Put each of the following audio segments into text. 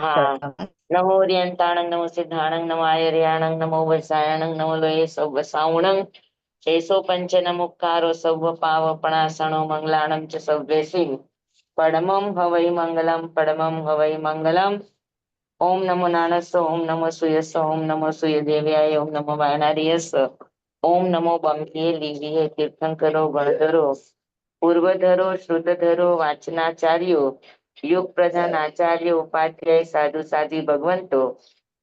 હા. નમો રિયંતાણંગ નમો સિદ્ધાણંગ નમો આયર્યાણંગ નમો વસાયણંગ નમો લોય સૌ સાવણંગ એસો પંચ નમુક્કારો સૌ પાવપણાસણો મંગલાણં ચ સૌવેસી પડમમ હવૈ મંગલમ પડમમ હવૈ મંગલમ. ઓમ નમો નાણસ્ય ઓમ નમો સૂયસ્ય ઓમ નમો સૂય દેવ્યાય ઓમ નમો વાયનાર્યસ્ય ઓમ નમો બંકે લીલીએ તીર્થંકરો ગણધરો પૂર્વધરો શ્રુતધરો વાચનાચાર્યો યુગ પ્રધાન આચાર્ય ઉપાધ્યાય સાધુ સાધી ભગવંતો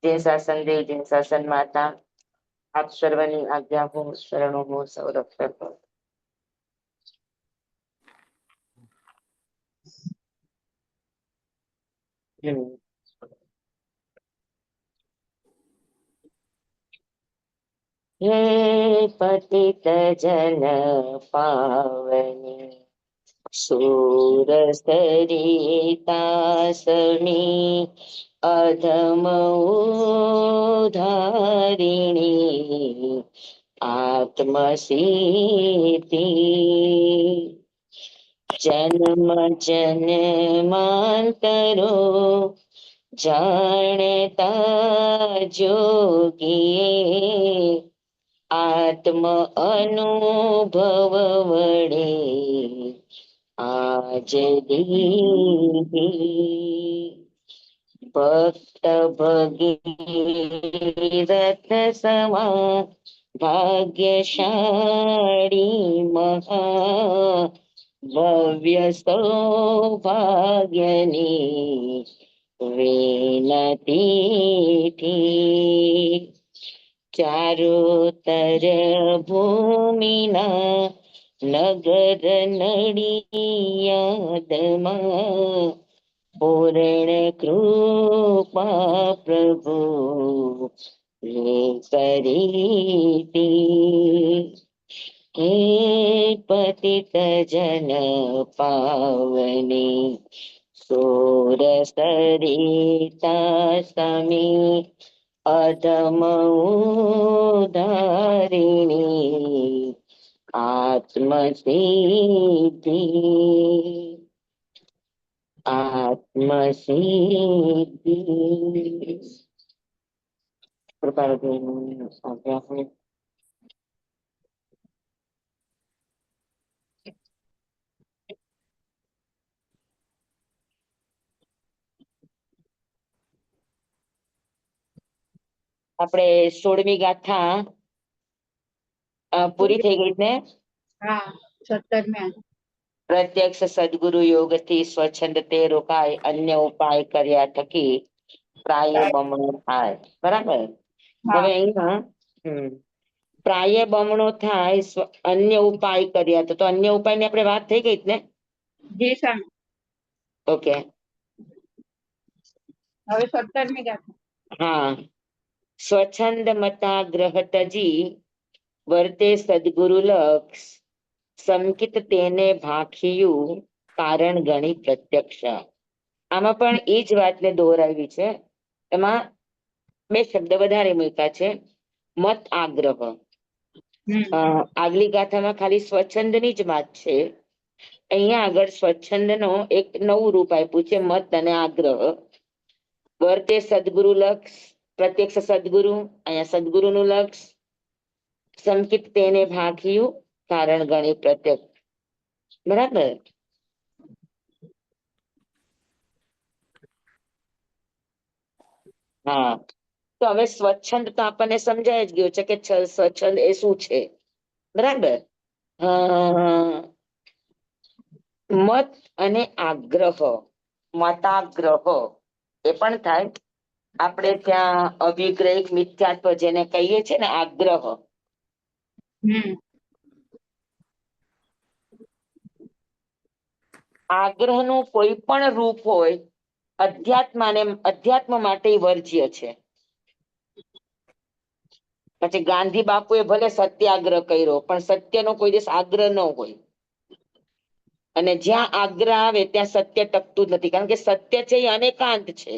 જય શાસન દેવ જય શાસન માતા આપ સર્વની આજ્ઞા હું શરણો હું સંરક્ષક. હે પતિત જન પાવની શૂર સરિતા સમી અધમ ઉધારિણી આત્મસીતિ જન્મ જન્માંતરો જાણતા જોગીએ આત્મ અનુભવ વડે આજ દીધી ભક્ત ભગીરથ સમા ભાગ્યશાળી મહા ભવ્ય સૌભાગ્યની વિનતી ચારો તર ભૂમિના નગર નડિયાદમાં પૂર્ણ કૃપા પ્રભુ કરી હે પતિત જન પાવની સોર સરિતા સમી અધમ ઉધારિણી આત્મસિદ્ધિ આત્મસિદ્ધિ. કૃપાળુદેવની આજ્ઞા હોય. આપણે 16મી ગાથા પૂરી થઈ ગઈ ને. હા 17મી. પ્રત્યક્ષ સદગુરુ યોગ થી સ્વચ્છંદ તે રોકાય અન્ય ઉપાય કર્યા થકી પ્રાય બમણો થાય. બરાબર. હવે અહીંયા પ્રાય બમણો થાય અન્ય ઉપાય કર્યા તો અન્ય ઉપાય ની આપણે વાત થઈ ગઈ ને. જી સ્વામી. ઓકે. હવે 17મી ગાથા. હા. સ્વચ્છંદ મતા ગ્રહતજી વર્તે સદગુરુ લક્ષ સંકિત તેને ભાખિયું કારણ ગણી પ્રત્યક્ષ. આમાં પણ એ જ વાતને દોહરાવી છે. એમાં બે શબ્દ વધારે મૂક્યા છે. મત આગ્રહ. આગલી ગાથામાં ખાલી સ્વચ્છંદ ની જ વાત છે. અહીંયા આગળ સ્વચ્છંદ નો એક નવું રૂપ આપ્યું છે મત અને આગ્રહ. વર્તે સદગુરુ લક્ષ પ્રત્યક્ષ સદગુરુ અહીંયા સદગુરુ નું લક્ષ સંકિત તેને ભાખિયું કારણ ગણી પ્રત્યક્ષ. બરાબર. હા. તો હવે સ્વચ્છંદ તો આપણને સમજાય જ ગયો છે કે સ્વચ્છંદ એ શું છે. બરાબર. મત અને આગ્રહ મતાગ્રહ એ પણ થાય. આપણે ત્યાં અભિગ્રહિક મિથ્યાત્વ જેને કહીએ છીએ ને આગ્રહ. આગ્રહ નું કોઈ પણ રૂપ હોય અધ્યાત્મ માટે વર્જ્ય છે. પછી ગાંધી બાપુ એ ભલે સત્યાગ્રહ કર્યો પણ સત્યનો કોઈ દિવસ આગ્રહ ન હોય. અને જ્યાં આગ્રહ આવે ત્યાં સત્ય ટકતું જ નથી કારણ કે સત્ય છે એ અનેકાંત છે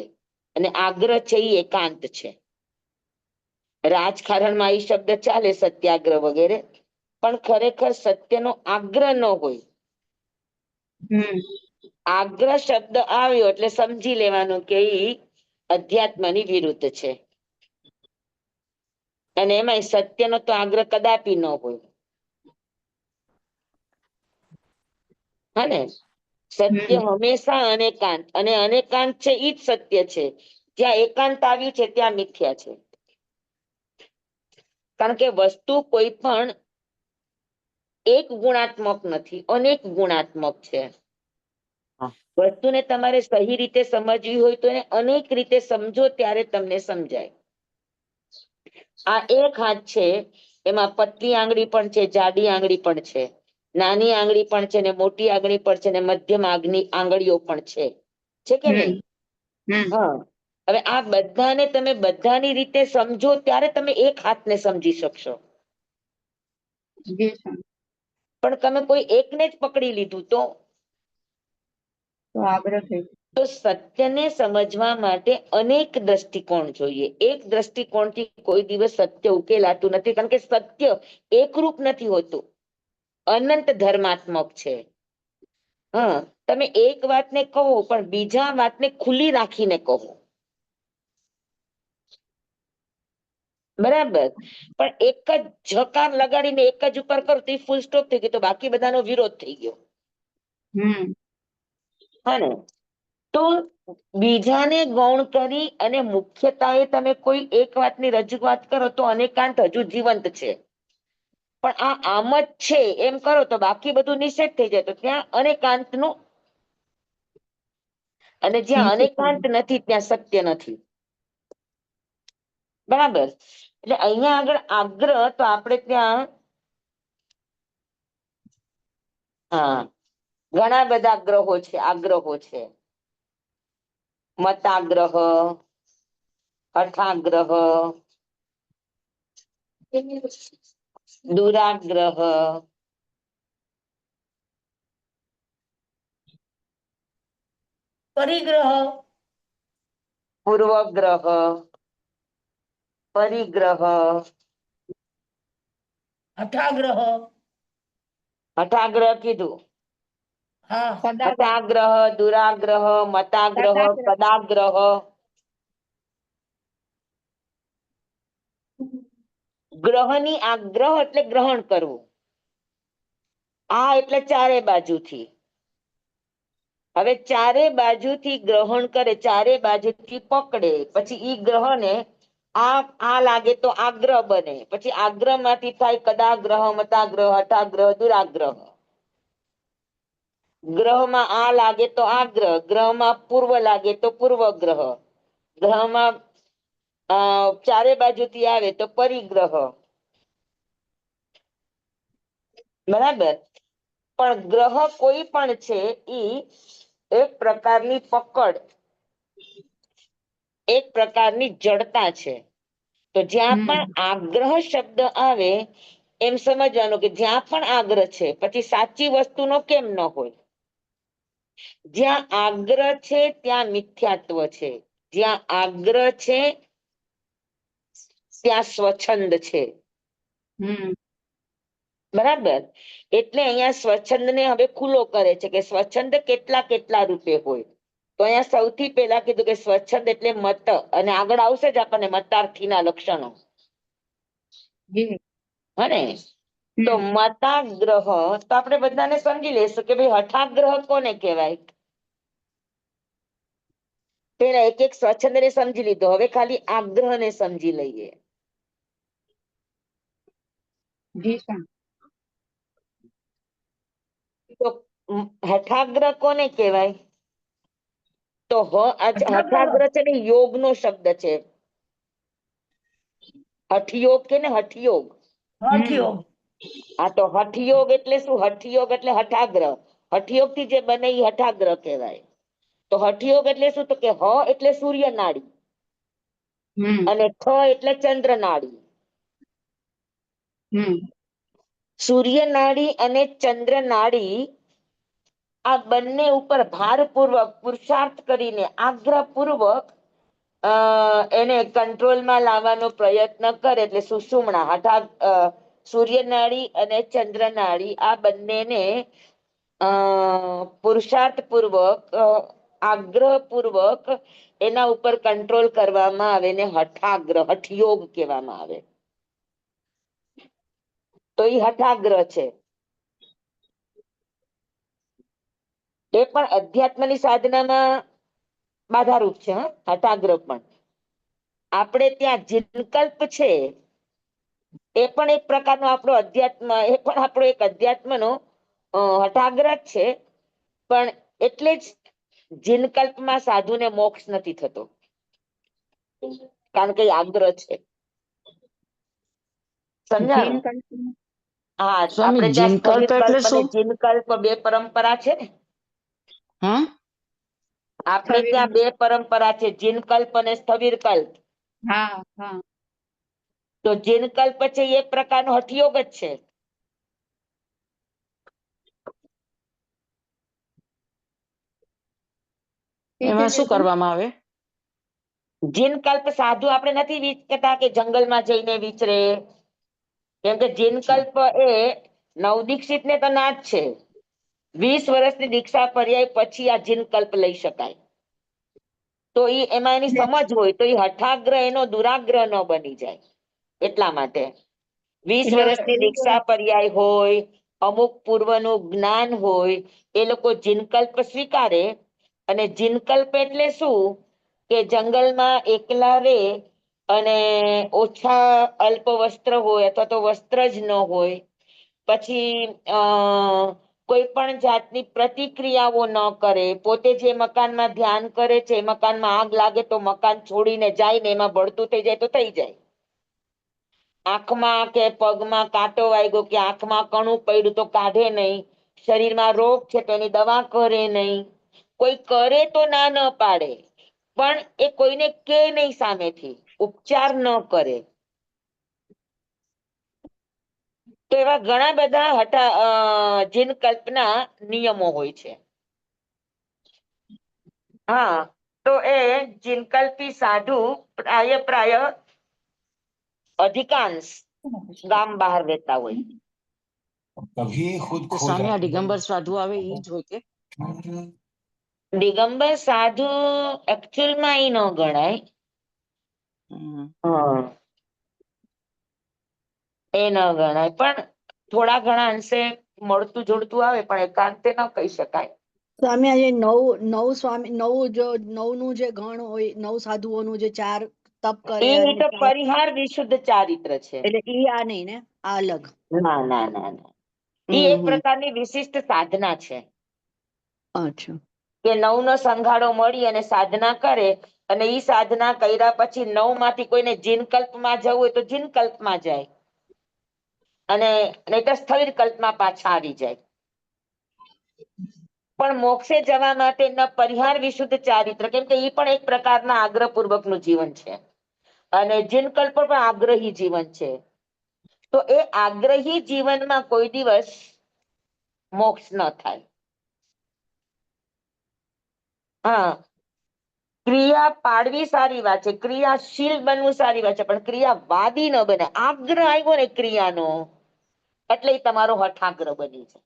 અને આગ્રહ છે એ એકાંત છે. રાજકારણમાં એ શબ્દ ચાલે સત્યાગ્રહ વગેરે પણ ખરેખર સત્યનો આગ્રહ ન હોય. આગ્રહ શબ્દ આવ્યો એટલે સમજી લેવાનું કે અધ્યાત્મની વિરુદ્ધ છે. અને એમાંય સત્યનો તો આગ્રહ કદાપી ન હોય. હા ને, સત્ય હંમેશા અનેકાંત, અને અનેકાંત છે ઈ જ સત્ય છે. જ્યાં એકાંત આવ્યું છે ત્યાં મિથ્યા છે. કારણ કે વસ્તુ કોઈ પણ એક ગુણાત્મક નથી, અનેક ગુણાત્મક છે. વસ્તુને તમારે સહી રીતે સમજવી હોય તો એને અનેક રીતે સમજો ત્યારે તમને સમજાય. આ એક હાથ છે, એમાં પતલી આંગળી પણ છે, જાડી આંગળી પણ છે, નાની આંગળી પણ છે ને મોટી આંગળી પણ છે ને મધ્યમ આંગળીઓ પણ છે કે નહીં? હા. હવે આ બધાને તમે બધાની રીતે સમજો ત્યારે તમે એક હાથને સમજી શકશો. જી સ્વામી. પણ તમે કોઈ એકને જ પકડી લીધું તો આગ્રહ થઈ તો સત્યને સમજવા માટે અનેક દ્રષ્ટિકોણ જોઈએ. એક દ્રષ્ટિકોણથી કોઈ દિવસ સત્ય ઉકેલાતું નથી, કારણ કે સત્ય એકરૂપ નથી હોતું, અનંત ધર્માત્મક છે. હા, તમે એક વાતને કહો પણ બીજા વાતને ખુલ્લી રાખીને કહો. બરાબર, પણ એક જ જકાર લગાડીને એક જ ઉપર કરો તો ફૂલ સ્ટોપ થઈ ગયો, તો બાકી બધાનો વિરોધ થઈ ગયો. હા ને, તો બીજાને ગૌણ કરી અને મુખ્યતાએ તમે કોઈ એક વાતની રજૂઆત કરો તો અનેકાંત હજુ જીવંત છે. પણ આ આમ જ છે એમ કરો તો બાકી બધું નિષેધ થઈ જાય, તો ત્યાં અનેકાંતનું, અને જ્યાં અનેકાંત નથી ત્યાં સત્ય નથી. બરાબર, એટલે અહીંયા આગળ આગ્રહ તો આપણે ત્યાં હા ઘણા બધા આગ્રહો છે. મતાગ્રહ, અઠાગ્રહ, દુરાગ્રહ, પરિગ્રહ, પૂર્વગ્રહ, પરિગ્રહ, હઠાગ્રહ કીધું. હઠાગ્રહ, દુરાગ્રહ, મતાગ્રહ, પદાગ્રહ, ગ્રહની આગ્રહ એટલે ગ્રહણ કરવું. આ એટલે ચારે બાજુથી. હવે ચારે બાજુથી ગ્રહણ કરે, ચારે બાજુથી પકડે, પછી ઈ ગ્રહને આ લાગે તો આગ્રહ બને, પછી આગ્રહ માંથી થાય કદાગ્રહ, મતાગ્રહ, હઠાગ્રહ, દુરાગ્રહ. ગ્રહમાં આ લાગે તો આગ્રહ, ગ્રહમાં પૂર્વ લાગે તો પૂર્વગ્રહ, ગ્રહમાં ચારે બાજુથી આવે તો પરિગ્રહ. બરાબર, પણ ગ્રહ કોઈ પણ છે ઈ એક પ્રકારની પકડ, એક પ્રકારની જડતા છે. તો જ્યાં પણ આગ્રહ શબ્દ આવે એમ સમજવાનું કે જ્યાં પણ આગ્રહ છે પછી સાચી વસ્તુનો કેમ ન હોય. જ્યાં આગ્રહ છે ત્યાં મિથ્યાત્વ છે, જ્યાં આગ્રહ છે ત્યાં સ્વચ્છંદ છે. બરાબર, એટલે અહીંયા સ્વચ્છંદ ને હવે ખુલ્લો કરે છે કે સ્વચ્છંદ કેટલા રૂપે હોય. તો અહીંયા સૌથી પહેલા કીધું કે સ્વચ્છંદ એટલે મત, અને આગળ આવશે જ આપણને મતાર્થીના લક્ષણો. હને, તો મતાગ્રહ તો આપણે બધાને સમજી લઈશું કે ભાઈ હઠાગ્રહ કોને કહેવાય. પેલા એક એક સ્વચ્છંદ ને સમજી લીધો, હવે ખાલી આગ્રહ ને સમજી લઈએ. તો હઠાગ્રહ કોને કહેવાય? તો હઠાગ્રહ છે ને યોગ નો શબ્દ છે. હઠયોગ કે ને હઠયોગ. હા, તો હઠયોગ એટલે શું? હઠયોગ એટલે હઠાગ્રહ. હઠયોગ થી જે બને એ હઠાગ્રહ કહેવાય. તો હઠયોગ એટલે શું? તો કે હ એટલે સૂર્ય નાડી, અને ખ એટલે ચંદ્ર નાડી. સૂર્ય નાડી અને ચંદ્ર નાડી આ બંને ઉપર ભારપૂર્વક પુરુષાર્થ કરીને આગ્રહપૂર્વક એને કંટ્રોલમાં લાવવાનો પ્રયત્ન કરે એટલે સુષુમ્ણા, સૂર્ય નાડી અને ચંદ્ર નાડી આ બંનેને પુરુષાર્થ પૂર્વક આગ્રહપૂર્વક એના ઉપર કંટ્રોલ કરવામાં આવે ને હઠાગ્રહ હઠયોગ કહેવામાં આવે. તો એ હઠાગ્રહ છે. એ પણ અધ્યાત્મની સાધનામાં બાધારૂપ છે. હઠાગ્રહ પણ આપણે ત્યાં જીનકલ્પ છે એ પણ એક પ્રકારનો આપણો અધ્યાત્મ, એ પણ આપણો એક અધ્યાત્મનો હઠાગ્રહ જ છે. પણ એટલે જ જીનકલ્પમાં સાધુને મોક્ષ નથી થતો, કારણ કે એ આગ્રહ છે. સમજાણું? જીન કલ્પના. હા, સ્વામી આપણે ત્યાં જીનકલ્પ સ્થવિર એટલે કલ્પ અને શું? જીનકલ્પ બે પરંપરા છે ને. હા, આપણે સ્થવિર. ત્યાં બે પરંપરા છે, જીનકલ્પ અને સ્થવિર કલ્પ. હા હા. તો જીનકલ્પ છે એ એક પ્રકારનો હઠયોગ જ છે. એમાં શું કરવામાં આવે? જીનકલ્પ સાધુ આપણે નથી વિચરતા કે જંગલમાં જઈને વિચરે, કેમ કે જીનકલ્પ એ નવદીક્ષિત ને તો ના જ છે. 20 વર્ષની દીક્ષા પર્યાય પછી આ જીનકલ્પ લઈ શકાય. તો એમાં એની સમજ હોય તો એ હઠાગ્રહ એનો દુરાગ્રહ ન બની જાય, એટલા માટે 20 એટલે વર્ષની દીક્ષા પર્યાય હોય, અમુક પૂર્વનું જ્ઞાન હોય, એ લોકો જીનકલ્પ સ્વીકારે. અને જીનકલ્પ એટલે શું કે જંગલમાં એકલા રે અને ઓછા અલ્પ વસ્ત્ર હોય અથવા તો વસ્ત્ર જ ન હોય, પછી કોઈ પણ જાતની પ્રતિક્રિયાઓ ન કરે, પોતે જે મકાનમાં ધ્યાન કરે છે મકાનમાં આગ લાગે તો મકાન છોડીને જાય ને એમાં બળતું થઈ જાય તો થઈ જાય. આંખમાં કે પગમાં કાંટો વાગ્યો કે આંખમાં કણું પડ્યું તો કાઢે નહીં. શરીરમાં રોગ છે તો એની દવા કરે નહીં. કોઈ કરે તો ના ન પાડે, પણ એ કોઈને કે નહીં, સામેથી ઉપચાર ન કરે. તો એવા ઘણા બધા જીનકલ્પના નિયમો હોય છે. હા, તો એ જીનકલ્પી સાધુ પ્રાય અધિકાંશ ગામ બહાર રહેતા હોય. कभी खुद તો खो સ્વામી આ जाते દિગંબર સાધુ આવે એ જ હોય કે? हैं। દિગંબર સાધુ એકચ્યુઅલમાં ઈ ન ગણાય. હમ. હા, એ ન ગણાય, પણ થોડા ઘણા અંશે મળતું જોડતું આવે, પણ એકાંતે ન કહી શકાય. સ્વામી આજે નવ સ્વામી નવનું જે ગણ હોય, 9 સાધુઓનું જે 4 તપ કરે એ અને તો 4 પરિહાર વિશુદ્ધ ચારિત્ર છે. એટલે ઈ આ નહીં ને, આ અલગ. ના ના ના ના, એ એક હમ. પ્રકારની વિશિષ્ટ સાધના છે અચ્છા. કે નવનો સંઘાડો મળી અને સાધના કરે. અને ઈ સાધના કર્યા પછી 9 માંથી કોઈને જીનકલ્પમાં જવું હોય તો જીનકલ્પમાં જાય, અને નહીં તો સ્થવિર કલ્પમાં પાછા આવી જાય. પણ મોક્ષે જવા માટે પરિહાર વિશુદ્ધ ચારિત્ર, કેમ કે એ પણ એક પ્રકારના આગ્રહપૂર્વકનું જીવન છે, અને જીનકલ્પ પણ આગ્રહી જીવન છે. તો એ આગ્રહી જીવનમાં કોઈ દિવસ મોક્ષ ન થાય. હા, ક્રિયા પાડવી સારી વાત છે, ક્રિયાશીલ બનવું સારી વાત છે, પણ ક્રિયાવાદી ન બને. આગ્રહ આવ્યો ને ક્રિયાનો એટલે એ તમારો હઠાગ્રહ બની છે.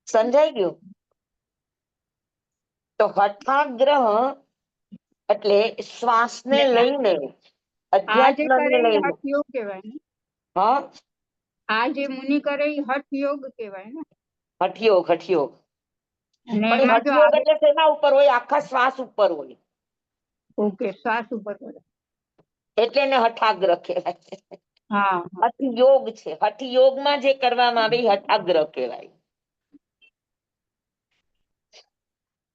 સમજાઈ ગયું? તો હઠાગ્રહ એટલે શ્વાસને લઈને, આ જે અધ્યાત્મને કરે એ લઈને. હઠ યોગ કહેવાય ને. હા, આ જે મુનિ કરે એ હઠ યોગ કહેવાય ને. હઠયોગ હઠયોગ. અને પણ એ એમાં જો હઠયોગ આવે. એટલે શેના ઉપર હોય? આખા શ્વાસ ઉપર હોય, ઓકે, શ્વાસ ઉપર કરે. એટલે એને હઠાગ્રહ કહેવાય. હા હા. હઠયોગ છે, હઠયોગમાં જે કરવામાં આવે એ હઠાગ્રહ કહેવાય.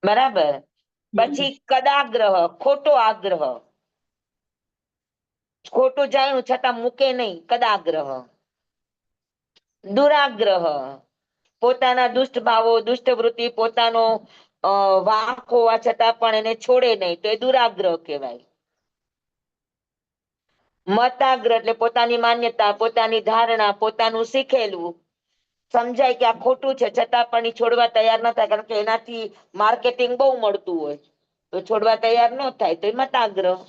બરાબર. પછી કદાગ્રહ, ખોટો આગ્રહ. ખોટું જાણ્યું છતાં મૂકે નહીં, કદાગ્રહ. દુરાગ્રહ, પોતાના દુષ્ટ ભાવો, દુષ્ટ વૃત્તિ, પોતાનો વાંક હોવા છતાં પણ એને છોડે નહીં, તો એ દુરાગ્રહ કહેવાય. મતાગ્રહ એટલે પોતાની માન્યતા, પોતાની ધારણા, પોતાનું શીખેલું સમજાય કે આ ખોટું છે, છતાં પણ એ છોડવા તૈયાર ન થાય, કારણ કે એનાથી માર્કેટિંગ બહુ મળતું હોય, તો છોડવા તૈયાર ન થાય, તો એ મતાગ્રહ.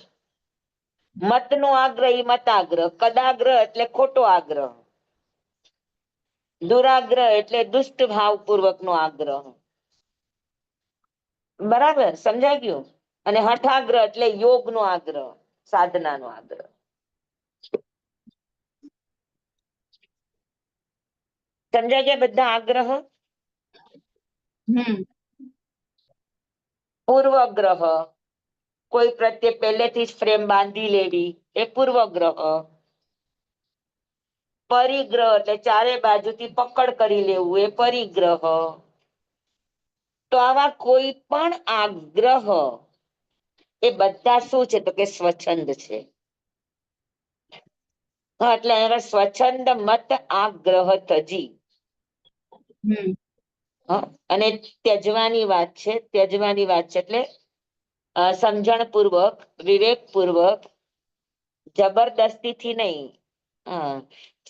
મતનો આગ્રહ એ મતાગ્રહ, કદાગ્રહ એટલે ખોટો આગ્રહ. દુરાગ્રહ એટલે દુષ્ટ ભાવ પૂર્વક નો આગ્રહ. બરાબર સમજાઈ ગયું. અને હઠાગ્રહ એટલે યોગ નો આગ્રહ, સાધના નો આગ્રહ. સમજાઈ ગયા બધા આગ્રહ? હમ પૂર્વગ્રહ, કોઈ પ્રત્યે પહેલેથી જ પ્રેમ બાંધી લેવી એ પૂર્વગ્રહ. પરિગ્રહ એટલે ચારે બાજુથી પકડ કરી લેવું એ પરિગ્રહ. તો આવા કોઈ પણ આગ્રહ એ બધા શું છે તો કે સ્વચ્છંદ છે. હા એટલે એના સ્વચ્છંદ મત આગ્રહ તજી. હમ હા અને ત્યજવાની વાત છે, ત્યજવાની વાત છે એટલે સમજણ પૂર્વક, વિવેક પૂર્વક, જબરદસ્તીથી નહીં. હા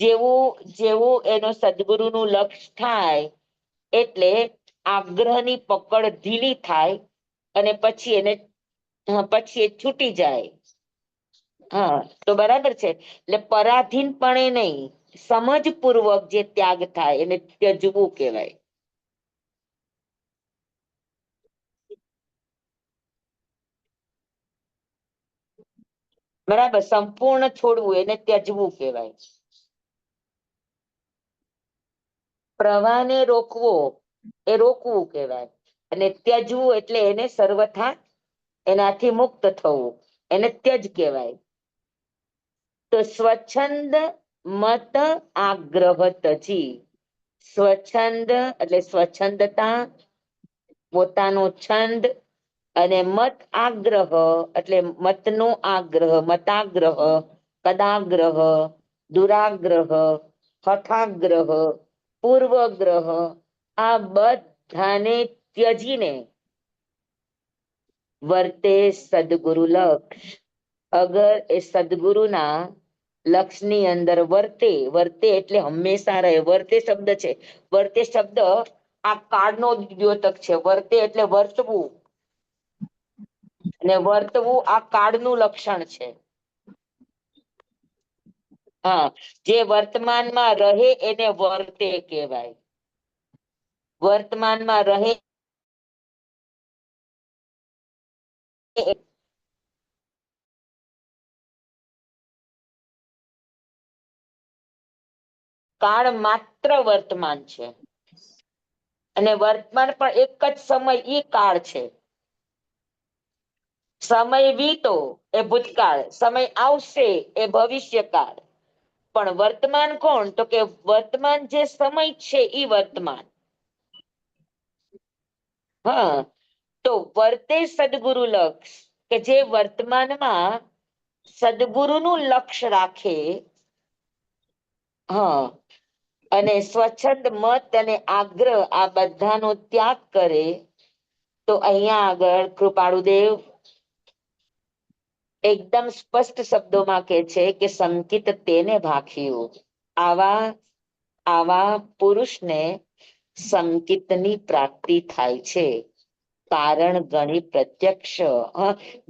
જેવું જેવું એનો સદગુરુનું લક્ષ થાય એટલે આગ્રહની પકડ ઢીલી થાય અને પછી એને પછી એ છૂટી જાય. હા તો બરાબર છે. એટલે પરાધીનપણે નહીં, સમજપૂર્વક જે ત્યાગ થાય એને ત્યજવું કહેવાય. બરાબર સંપૂર્ણ છોડવું એને ત્યજવું કહેવાય. પ્રવાહને રોકવો એ રોકવું કહેવાય અને ત્યજવું એટલે એને સર્વથા એનાથી મુક્ત થવું એને ત્યજ કહેવાય. તો સ્વચ્છંદ મત આગ્રહ તજી. સ્વચ્છંદ એટલે સ્વચ્છંદતા, પોતાનો છંદ અને મત આગ્રહ એટલે મતનો આગ્રહ, મતાગ્રહ, કદાગ્રહ, દુરાગ્રહ, હઠાગ્રહ, પૂર્વગ્રહ આ બધાને ત્યજીને વર્તે સદગુરુ લક્ષ. અગર એ સદગુરુના લક્ષની અંદર વર્તે, વર્તે એટલે હંમેશા રહે. વર્તે શબ્દ છે, વર્તે શબ્દ આ કાળનો દ્યોતક છે. વર્તે એટલે વર્તવું અને વર્તવું આ કાળનું લક્ષણ છે. હા જે વર્તમાનમાં રહે એને વર્તે કહેવાય. વર્તમાનમાં રહે કાળ માત્ર વર્તમાન છે અને વર્તમાન પણ એક જ સમય ઈ કાળ છે. સમય વીતો એ ભૂતકાળ, સમય આવશે એ ભવિષ્યકાળ. પણ વર્તમાન કોણ તો કે વર્તમાન જે સમય છે ઈ વર્તમાન. હા તો વર્તે સદગુરુ લક્ષ કે જે વર્તમાનમાં સદગુરુનું લક્ષ રાખે. હા અને સ્વચ્છંદ મત અને આગ્રહ આ બધાનો ત્યાગ કરે. તો અહીંયા આગળ કૃપાળુદેવ એકદમ સ્પષ્ટ શબ્દોમાં કે છે કે સંકિત તેને ભાખ્યું. આવા આવા પુરુષને સંકિતની પ્રાપ્તિ થાય છે. કારણ ગણી પ્રત્યક્ષ,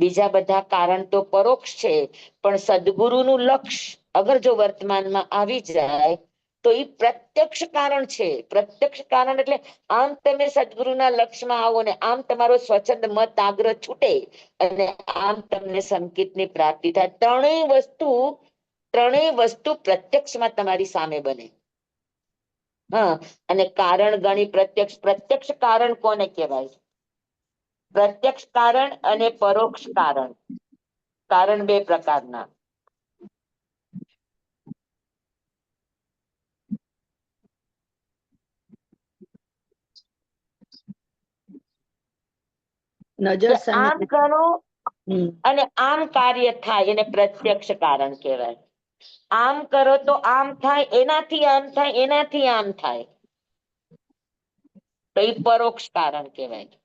બીજા બધા કારણ તો પરોક્ષ છે. પણ સદગુરુનું લક્ષ અગર જો વર્તમાનમાં આવી જાય તો એ પ્રત્યક્ષ કારણ છે. પ્રત્યક્ષ કારણ એટલે આમ તમે સદગુરુના લક્ષમાં આવો ને આમ તમારો સ્વચ્છંદ મત આગ્રહ છૂટે અને આમ તમને સંકેતની પ્રાપ્તિ થાય. ત્રણેય વસ્તુ પ્રત્યક્ષમાં તમારી સામે બને. હા અને કારણ ગણી પ્રત્યક્ષ, પ્રત્યક્ષ કારણ કોને કહેવાય? પ્રત્યક્ષ કારણ અને પરોક્ષ કારણ. કારણ બે પ્રકારના. નજર આમ સામે. કરો હમ અને આમ કાર્ય થાય એને પ્રત્યક્ષ કારણ કહેવાય. આમ કરો તો આમ થાય, એનાથી આમ થાય, એનાથી આમ થાય તો એ પરોક્ષ કારણ કહેવાય.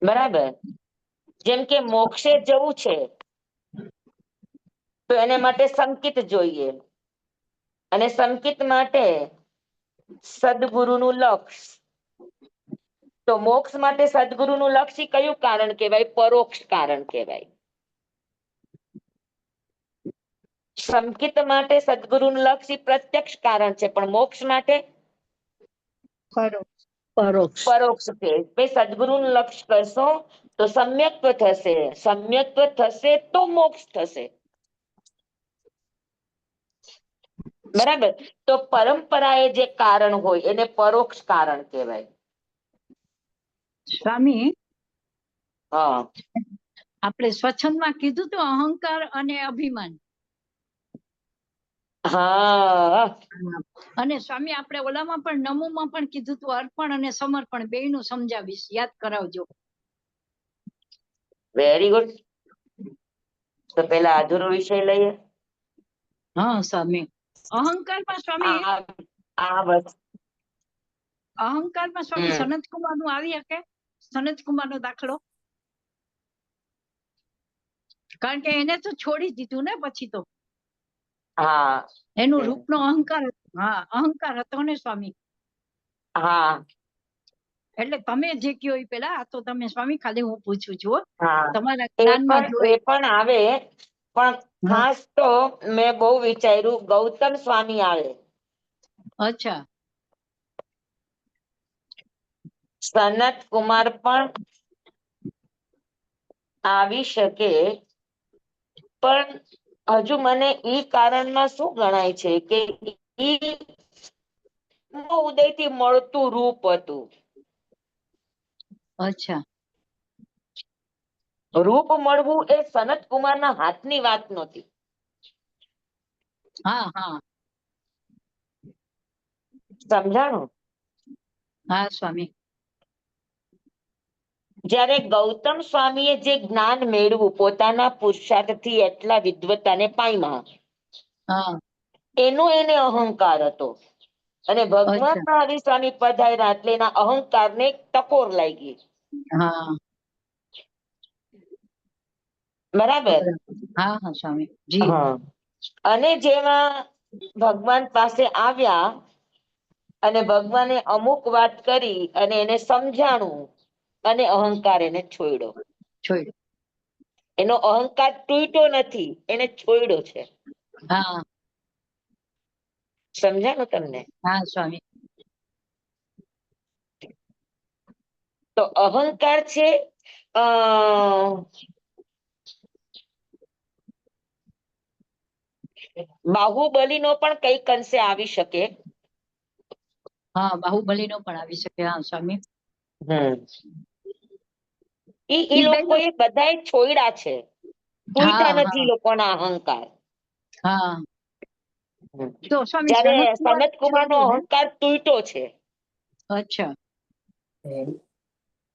બરાબર જેમ કે મોક્ષે જવું છે તો એને માટે સંકેત જોઈએ અને સંકેત માટે સદગુરુનું લક્ષ. તો મોક્ષ માટે સદગુરુનું લક્ષી કયું કારણ કહેવાય? પરોક્ષ કારણ કહેવાય. સંકિત માટે સદગુરુનું લક્ષ ઈ પ્રત્યક્ષ કારણ છે, પણ મોક્ષ માટે ખરો. પરોક્ષ. પરોક્ષ છે. ભાઈ સદગુરુનું લક્ષ કરશો તો સમ્યક્ત્વ થશે, સમ્યક્ત્વ થશે તો મોક્ષ થશે. બરાબર. તો પરંપરાએ જે કારણ હોય એને પરોક્ષ કારણ કહેવાય. સ્વામી, હા આપણે સ્વચ્છંદમાં કીધું તો અહંકાર અને અભિમાન. હા અને સ્વામી આપણે ઓલામાં પણ નમુમાં પણ કીધું તું અર્પણ અને સમર્પણ બેયનું સમજાવીશ, યાદ કરાવજો. Very good. તો પેલા અધૂરો વિષય લઈએ. હા સ્વામી. અહંકારમાં સ્વામી, આ બસ અહંકારમાં સ્વામી હમ. સનતકુમાર નું આવી શકે? સનતકુમાર નો દાખલો? કારણ કે એને તો છોડી દીધું ને પછી તો. હા એનું હમ. રૂપનો અહંકાર હતો. હા અહંકાર હતો ને સ્વામી. હા એટલે તમે જે કયો એ પેલા, આ તો તમે સ્વામી ખાલી હું પૂછું છું હો. હા તમારા એ જ્ઞાનમાં પણ જોઈ. એ પણ આવે, પણ હા, ખાસ તો મેં બહુ વિચાર્યું ગૌતમ સ્વામી આવે. અચ્છા. સનત કુમાર પણ આવી શકે, પણ હજુ મને ઈ કારણમાં શું ગણાય છે કે ઈ ઉદયથી મળતું રૂપ હતું. અચ્છા. રૂપ મળવું એ સનત કુમારના હાથની વાત નહોતી. હા હા સમજાણું? હા સ્વામી. જ્યારે ગૌતમ સ્વામીએ જે જ્ઞાન મેળવ્યું પોતાના પુરુષાર્થથી એટલા વિદ્વતાને પામ્યા, હા એનો એને અહંકાર હતો. અને ભગવાન અચ્છા. મહાવીર સ્વામી પધાર્યા એટલે એના અહંકારને ટકોર લાગી. હા બરાબર. બરાબર. હા હા સ્વામી જી. હા અને જેમાં ભગવાન પાસે આવ્યા અને ભગવાને અમુક વાત કરી અને એને સમજાણું અને અહંકાર એને છોડ્યો. છોડ્યું. એનો અહંકાર તૂટ્યો નથી, એને છોડ્યો છે. હા સમજાણું તમને? હા સ્વામી. તો અહંકાર છે અ બાહુબલીનો પણ કઈક અંશે આવી શકે. હા બાહુબલી નો પણ આવી શકે. હા સ્વામી. એ ઈ બેનો. લોકોએ બધાએ છોડ્યા છે, તૂટ્યા હા નથી હા લોકોના અહંકાર. હા તો સ્વામી જ્યારે સનત કુમાર સનત કુમાર નો છોડ્યું ને? અહંકાર તૂટ્યો છે. અચ્છા.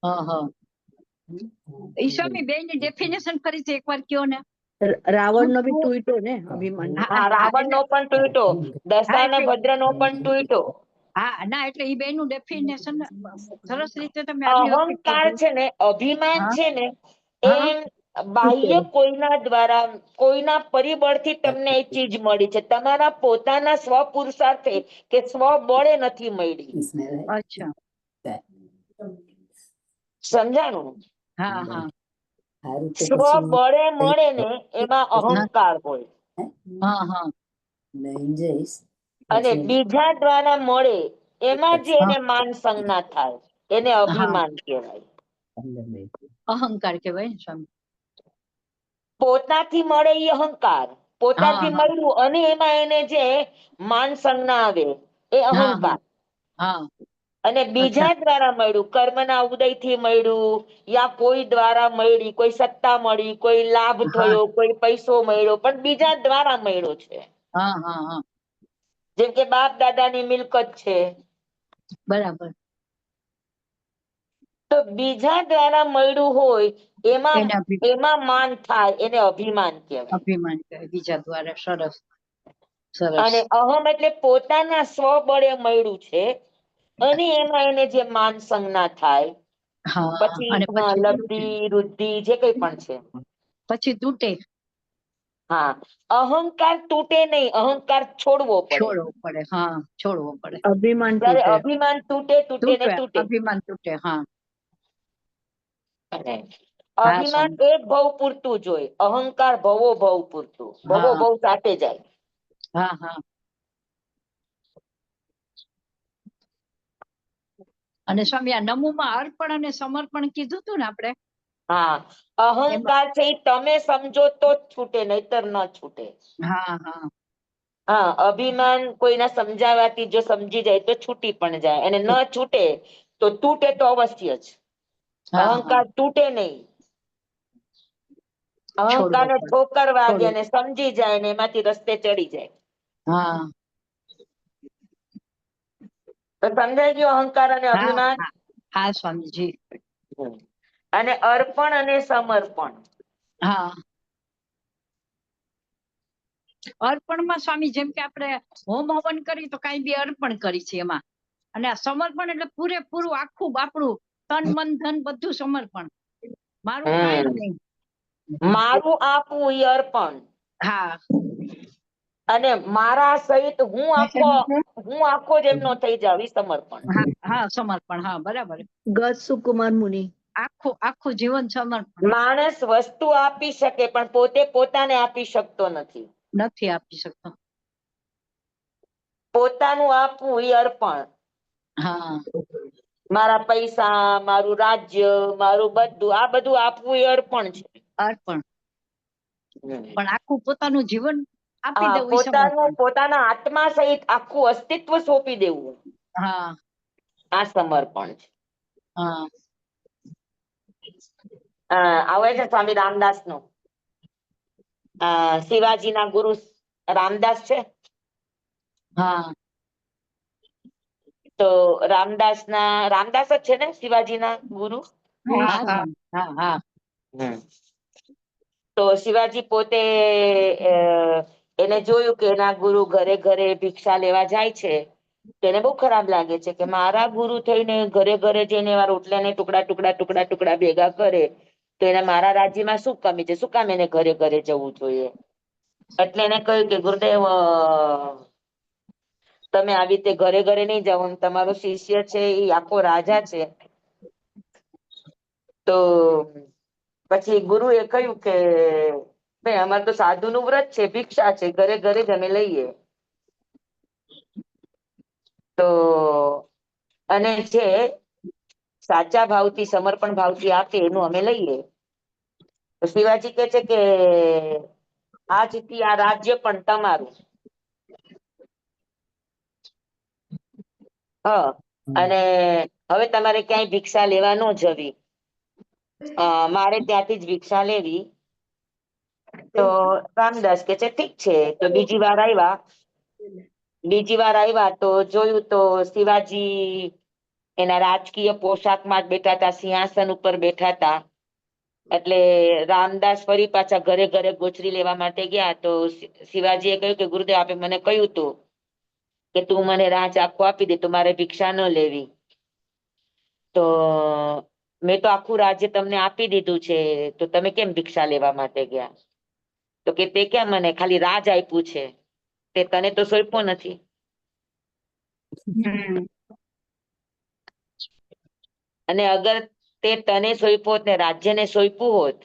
હા હા. ઈ સ્વામી બે ની ડેફિનેશન કરી છે, એકવાર કયો ને. રાવણ નો બી તૂટ્યો ને અભિમાન. હા રાવણ નો પણ તૂટ્યો, હા દશાન એટલે ભદ્ર નો પણ તૂટ્યો. હા ના એટલે ઈ બે નું ડેફિનેશન સરસ રીતે તમે આગલી વખતે અહંકાર કીધું. છે ને, અભિમાન હા છે ને, એ હા બાહ્ય કોઈના દ્વારા કોઈના પરિબળથી તમને એ ચીજ મળી છે, તમારા પોતાના સ્વ પુરુષાર્થે કે સ્વ બળે નથી મળી. અચ્છા. સમજાણું? હા હા સ્વ બળે મળે ને એમાં હા અહંકાર હોય, હા હા અને બીજા દ્વારા મળે એમાં જે એને માન સંજ્ઞા થાય એને હા અભિમાન કહેવાય. અહંકાર કહેવાય ને સ્વામી. પોતાથી મળે એ અહંકાર, હા પોતાથી હા મળ્યું અને એમાં એને જે માન સંજ્ઞા આવે એ હા હા અહંકાર. હા અને અચ્છા. બીજા દ્વારા મળ્યું, કર્મના ઉદય થી મળ્યું, યા કોઈ દ્વારા મળી, કોઈ સત્તા મળી, કોઈ લાભ હા થયો, કોઈ પૈસો મળ્યો, પણ બીજા દ્વારા મળ્યો છે. હા હા હા જેમ કે બાપ દાદાની મિલકત છે, બરાબર. તો બીજા દ્વારા મળ્યું હોય એમાં એને એમાં માન થાય, એને અભિમાન કહેવાય. અભિમાન કહેવાય બીજા દ્વારા. સરસ સરસ. અને અહમ એટલે પોતાના સ્વબળે મળ્યું છે અને એમાં એને જે માન સંજ્ઞા થાય, હા પછી અને પછી તૂટે. લબ્ધિ વૃદ્ધિ જે કઈ પણ છે. પછી તૂટે. હા અહંકાર તૂટે નહીં, અહંકાર છોડવો પડે. છોડવો પડે. હા છોડવો પડે. અભિમાન ત્યારે તૂટે. અભિમાન તૂટે તૂટે ને તૂટે તૂટે. અભિમાન તૂટે. હા અને અભિમાન એક ભવ પૂરતું જ હોય, અહંકાર ભવો ભવ પૂરતું, ભવો હા. ભવ સાથે જાય. હા હા. અને સ્વામી આ નમુમાં અર્પણ અને સમર્પણ કીધું હતું ને આપણે, હા, અહંકાર છે ઈ તમે સમજો તો જ છૂટે, નહીતર ન છૂટે. હા હા હા, અભિમાન કોઈના સમજાવવાથી જો સમજી જાય તો છૂટી પણ જાય, અને ન છૂટે તો તૂટે તો અવશ્ય જ. હા અહંકાર તૂટે નહીં. છોડવો અહંકાર ને પડે. ઠોકર વાગે છોડવો. ને સમજી જાય ને એમાંથી રસ્તે ચડી જાય. હા તો સમજાઈ ગયું અહંકાર અને હા અભિમાન. હા હા સ્વામીજી. અને અર્પણ અને સમર્પણ. હા, અર્પણમાં સ્વામી જેમ કે આપણે હોમ હવન કરી તો કાંઈ બી અર્પણ કરી છે એમાં, અને આ સમર્પણ એટલે પૂરેપૂરું આખું આપણું તન મન ધન બધું સમર્પણ, મારું કાંઈ જ નહીં. મારું આપવું ઈ અર્પણ, હા અને મારા સહિત હું આખો જ એમનો થઈ જાવ ઈ સમર્પણ. હા હા સમર્પણ, હા બરાબર. ગત સુકુમાર મુનિ. આખું આખું જીવન સમર્પણ. માણસ વસ્તુ આપી શકે પણ પોતે પોતાને આપી શકતો નથી. નથી આપી શકતો. પોતાનું આપવું ઈ અર્પણ. હા મારા પૈસા, મારું રાજ્ય, મારું બધું, આ બધું આપવું એ અર્પણ છે. અર્પણ, પણ આખું પોતાનું જીવન આપી હા, દેવું ઈ સમર્પણ. પોતાના આત્મા સહિત આખું અસ્તિત્વ સોંપી દેવું, હા આ સમર્પણ છે. હા આવે છે સ્વામી રામદાસ નું, શિવાજીના ગુરુ રામદાસ છે. હા તો રામદાસ જ છે ને શિવાજીના ગુરુ. હા હા હા. તો શિવાજી પોતે એને જોયું કે એના ગુરુ ઘરે ઘરે ભિક્ષા લેવા જાય છે, તો એને બહુ ખરાબ લાગે છે કે મારા ગુરુ થઈને ઘરે ઘરે જઈને એવા રોટલાને ટુકડા ભેગા કરે, તો એને મારા રાજ્યમાં શું કમી છે, શું કામ એને ઘરે ઘરે જવું જોઈએ. એટલે એને કહ્યું કે ગુરુદેવ, તમે આવી રીતે ઘરે ઘરે નહીં જાઓ, તમારો શિષ્ય છે એ આખો રાજા છે. તો પછી ગુરુ એ કહ્યું કે ભાઈ અમારે તો સાધુ નું વ્રત છે, ભિક્ષા છે, ઘરે ઘરે જ અમે લઈએ. તો અને જે સાચા ભાવથી સમર્પણ ભાવથી આપે એનું અમે લઈએ. તો શિવાજી કે છે કે આજથી આ રાજ્ય પણ તમારું. હા, અને હવે તમારે ક્યાંય ભિક્ષા લેવા ન જવી, મારે ત્યાંથી જ ભિક્ષા લેવી. તો રામદાસ કે છે ઠીક છે. તો બીજી વાર આવ્યા તો જોયું તો શિવાજી એના રાજકીય પોશાકમાં જ બેઠા હતા, સિંહાસન ઉપર બેઠા હતા. એટલે રામદાસ ફરી પાછા ઘરે ઘરે ગોચરી લેવા માટે ગયા, તો શિવાજી એ કહ્યું કે ગુરુદેવ આપે મને કહ્યું તું કે તું મને રાજ આખો આપી દે, તો મારે ભિક્ષા ન લેવી. તો મેં તો આખું રાજ્ય તમને આપી દીધું છે, તો તમે કેમ ભિક્ષા લેવા માટે ગયા? તો કે તે કેમ મને ખાલી રાજ આપ્યું છે, તે તને તો સોંપ્યો નથી. અને અગર તે તને સોંપ્યો હોત ને રાજ્યને સોંપ્યું હોત,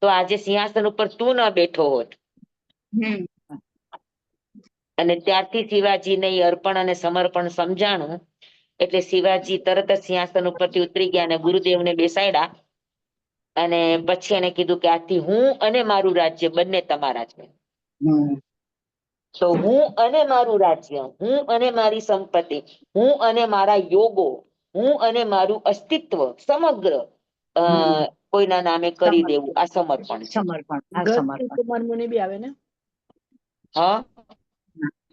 તો આજે સિંહાસન ઉપર તું ન બેઠો હોત. અને ત્યારથી શિવાજીને ઈ અર્પણ અને સમર્પણ સમજાણું, એટલે શિવાજી તરત જ સિંહાસન ઉપરથી ઉતરી ગયા અને ગુરુદેવને બેસાડ્યા. અને પછી એને કીધું કે આથી હું અને મારું રાજ્ય બંને તમારા છે. તો હું અને મારું રાજ્ય, હું અને મારી સંપત્તિ, હું અને મારા યોગો, હું અને મારું અસ્તિત્વ સમગ્ર કોઈના નામે કરી દેવું, આ સમર્પણ છે. સમર્પણ, આ ગત સમર્પણ. સુકુમાર મુનિ બી આવે ને, હા,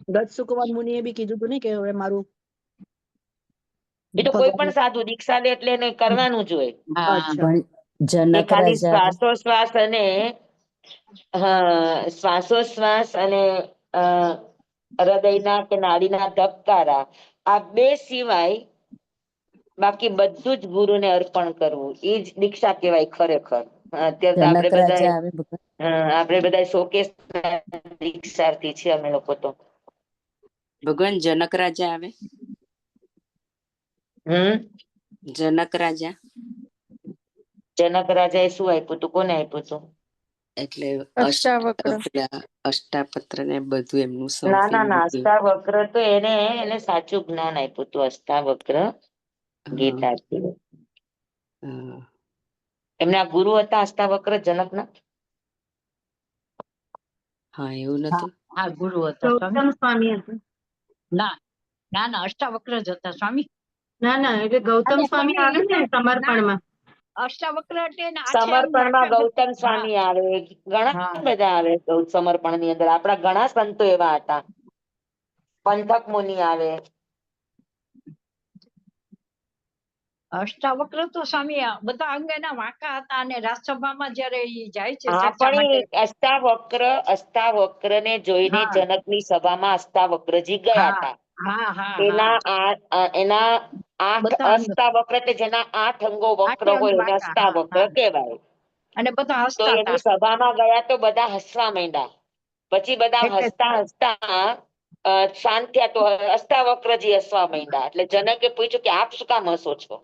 ગત સુકુમાર મુનિએ બી કીધું હતું ને કે હવે મારું એ તો કોઈ પણ ભગવાન. સાધુ દીક્ષા લે એટલે એને કરવાનું જ હોય. હા અચ્છા. એ જનક ખાલી રાજા શ્વાસોશ્વાસ અને શ્વાસોશ્વાસ અને હૃદયના કે નાડીના ધબકારા, આ બે સિવાય બાકી બધું જ ગુરુને અર્પણ કરવું, એ જ દીક્ષા કહેવાય ખરેખર. અત્યારે તો જનક રાજા આવે ભગવાન. આપણે બધા શોકેસ દીક્ષાર્થી છીએ અમે લોકો તો. ભગવાન જનક રાજા આવે. હમ જનક રાજા જનક રાજાએ શું આપ્યું હતું, કોને આપ્યું હતું? એટલે અષ્ટાવક્ર. અષ્ટાપત્ર ને બધું એમનું ના ના સોંપી ના, દીધું. અષ્ટાવક્ર તો એને સાચું જ્ઞાન આપ્યું હતું. અષ્ટાવક્ર ગીતાથી. હા. એમના ગુરુ હતા અષ્ટાવક્ર જનકના. હા એવું નતું. હા ગુરુ હતા સ્વામી. ગૌતમ સ્વામી હતા. ના ના ના, અષ્ટાવક્ર જ હતા સ્વામી. ના ના, એટલે ગૌતમ અને સ્વામી સ્વામી આવે ને સમર્પણમાં. અષ્ટાવક્ર એટલે એને આખે આમ સમર્પણમાં આખા ગૌતમ હા, સ્વામી આવે, ઘણા હા. બધા આવે સમર્પણ ની અંદર. આપણા ઘણા સંતો એવા હતા. પંથક મુનિ આવે. અષ્ટાવક્ર તો સ્વામી બધા અંગ એના વાંકા હતા અને રાજસભામાં જયારે ઈ જાય છે હા, ચર્ચા પણ માટે. અષ્ટાવક્ર ને જોઈને હા. જનકની સભામાં અષ્ટાવક્રજી ગયા હા હતા. હા હા એના હા, એના 8 બધા અંગ અષ્ટાવક્ર, એટલે જેના 8 અંગો વક્ર આઠે અંગ હોય એને વાંકા. હા અષ્ટાવક્ર હા, કહેવાય. અને બધા તો હસતા હતા એની સભામાં ગયા તો બધા હસવા માંડ્યા. પછી બધા એટલે હસતા હસતા શાંત થયા તો અષ્ટાવક્રજી હસવા માંડ્યા. એટલે જનકે પૂછ્યું કે આપ શું કામ હસો છો?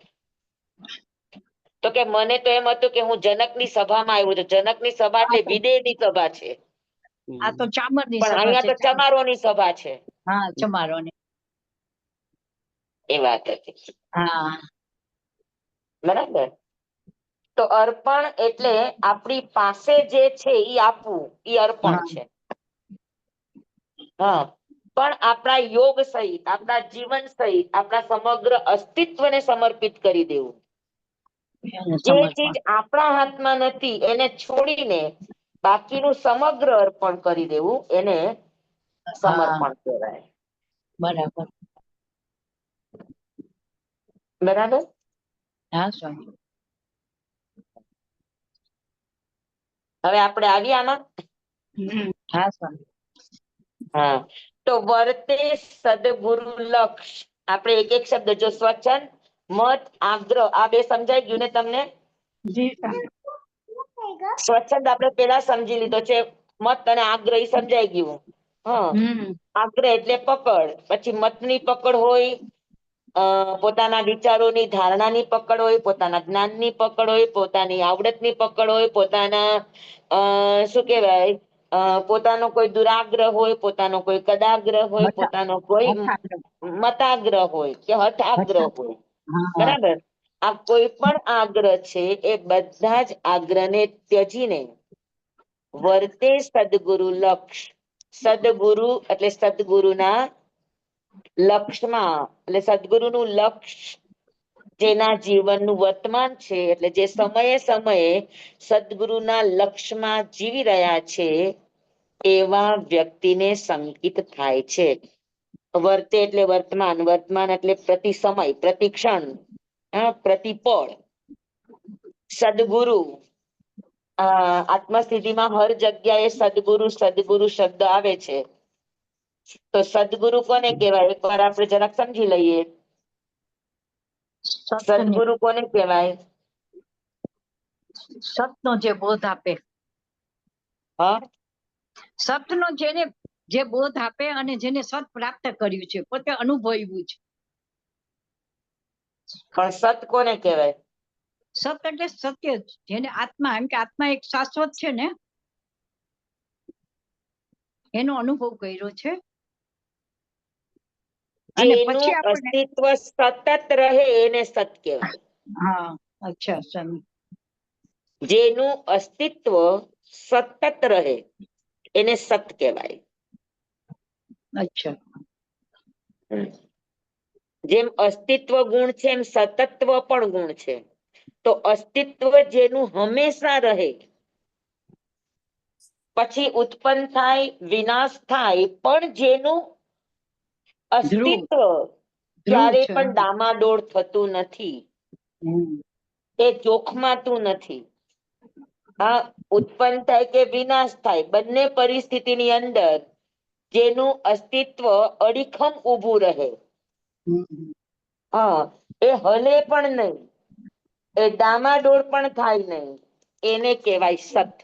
તો કે મને તો એમ હતું કે હું જનકની સભામાં આવ્યો છું. જનકની સભા એટલે વિદેહની સભા છે, આ તો ચામરની પણ સભા અહીંયા છે. તો ચમારોની સભા છે. હા ચમારો ને. એ વાત હતી. હા બરાબર. તો અર્પણ એટલે આપણી પાસે જે છે એ આપવું, એ અર્પણ હા છે. હા, પણ આપણા યોગ સહિત, આપણા જીવન સહિત, આપણા સમગ્ર અસ્તિત્વને સમર્પિત કરી દેવું. એનું જે સમર્પણ. ચીજ આપણા હાથમાં નથી એને છોડીને બાકીનું સમગ્ર અર્પણ કરી દેવું, એને હા સમર્પણ કહેવાય. બરાબર. બરાબર. હા સ્વામી. હવે આપણે આવીએ આમાં. હા સ્વામી. હા, તો વર્તે સદગુરુ લક્ષ. આપણે એક એક શબ્દ જો સ્વચન, મત, આગ્રહ, આ બે સમજાઈ ગયું ને તમને? જી સ્વામી. સ્વચ્છંદ આપણે પેલા સમજી લીધો છે. મત અને આગ્રહ ઈ સમજાઈ ગયું. હા, આગ્રહ એટલે પકડ. પછી મતની પકડ હોય, પોતાના વિચારોની ધારણાની પકડ હોય, પોતાના જ્ઞાનની પકડ હોય, પોતાની આવડતની પકડ હોય, પોતાના શું કહેવાય, પોતાનો કોઈ દુરાગ્રહ હોય, પોતાનો કોઈ કદાગ્રહ હોય, પોતાનો કોઈ મતાગ્રહ હોય કે હઠાગ્રહ હોય. હા બરાબર. આ કોઈ પણ આગ્રહ છે એ બધા જ આગ્રહને ત્યજીને વર્તે સદગુરુ લક્ષ. સદગુરુ એટલે સદગુરુના લક્ષમાં, એટલે સદગુરુનું લક્ષ જેના જીવનનું વર્તમાન છે, એટલે જે સમયે સમયે સદગુરુના લક્ષમાં જીવી રહ્યા છે, એવા વ્યક્તિને સંકિત થાય છે. વર્તે એટલે વર્તમાન, વર્તમાન એટલે પ્રતિ સમય, પ્રતિ ક્ષણ, પ્રતિપળ. સદગુરુ, આત્મસ્થિતિમાં હર જગ્યાએ સદગુરુ સદગુરુ શબ્દ આવે છે. તો સદગુરુ કોને કહેવાય? એકવાર આપણે જરાક સમજી લઈએ. સત્યની સદગુરુ કોને કહેવાય? સતનો જે બોધ આપે, હા, સતનો જેને જે બોધ આપે અને જેને સત પ્રાપ્ત કર્યું છે, પોતે અનુભવ્યું છે. પણ સત કોને કહેવાય? સત એટલે સત્ય જ, જેને આત્મા, એમ કે આત્મા એક શાશ્વત છે ને, એનો અનુભવ કર્યો છે. અને જેનું પછી આપણે અસ્તિત્વ સતત રહે એને સત કહેવાય. હા અચ્છા સ્વામી. જેનું અસ્તિત્વ સતત રહે એને સત કહેવાય. અચ્છા. જેમ અસ્તિત્વ ગુણ છે એમ સતત્વ પણ ગુણ છે. તો અસ્તિત્વ જેનું હંમેશા રહે, પછી ઉત્પન્ન થાય, વિનાશ થાય, પણ જેનું ધ્રુવ અસ્તિત્વ ધ્રુવ ક્યારે છે. પણ ડામાડોળ થતું નથી, એ જોખમાતું નથી. હા, ઉત્પન્ન થાય કે વિનાશ થાય, બંને પરિસ્થિતિની અંદર જેનું અસ્તિત્વ અડીખમ ઊભું રહે, હા, એ હલે પણ નહીં, એ ડામાડોળ પણ થાય નહીં, એને કહેવાય સત.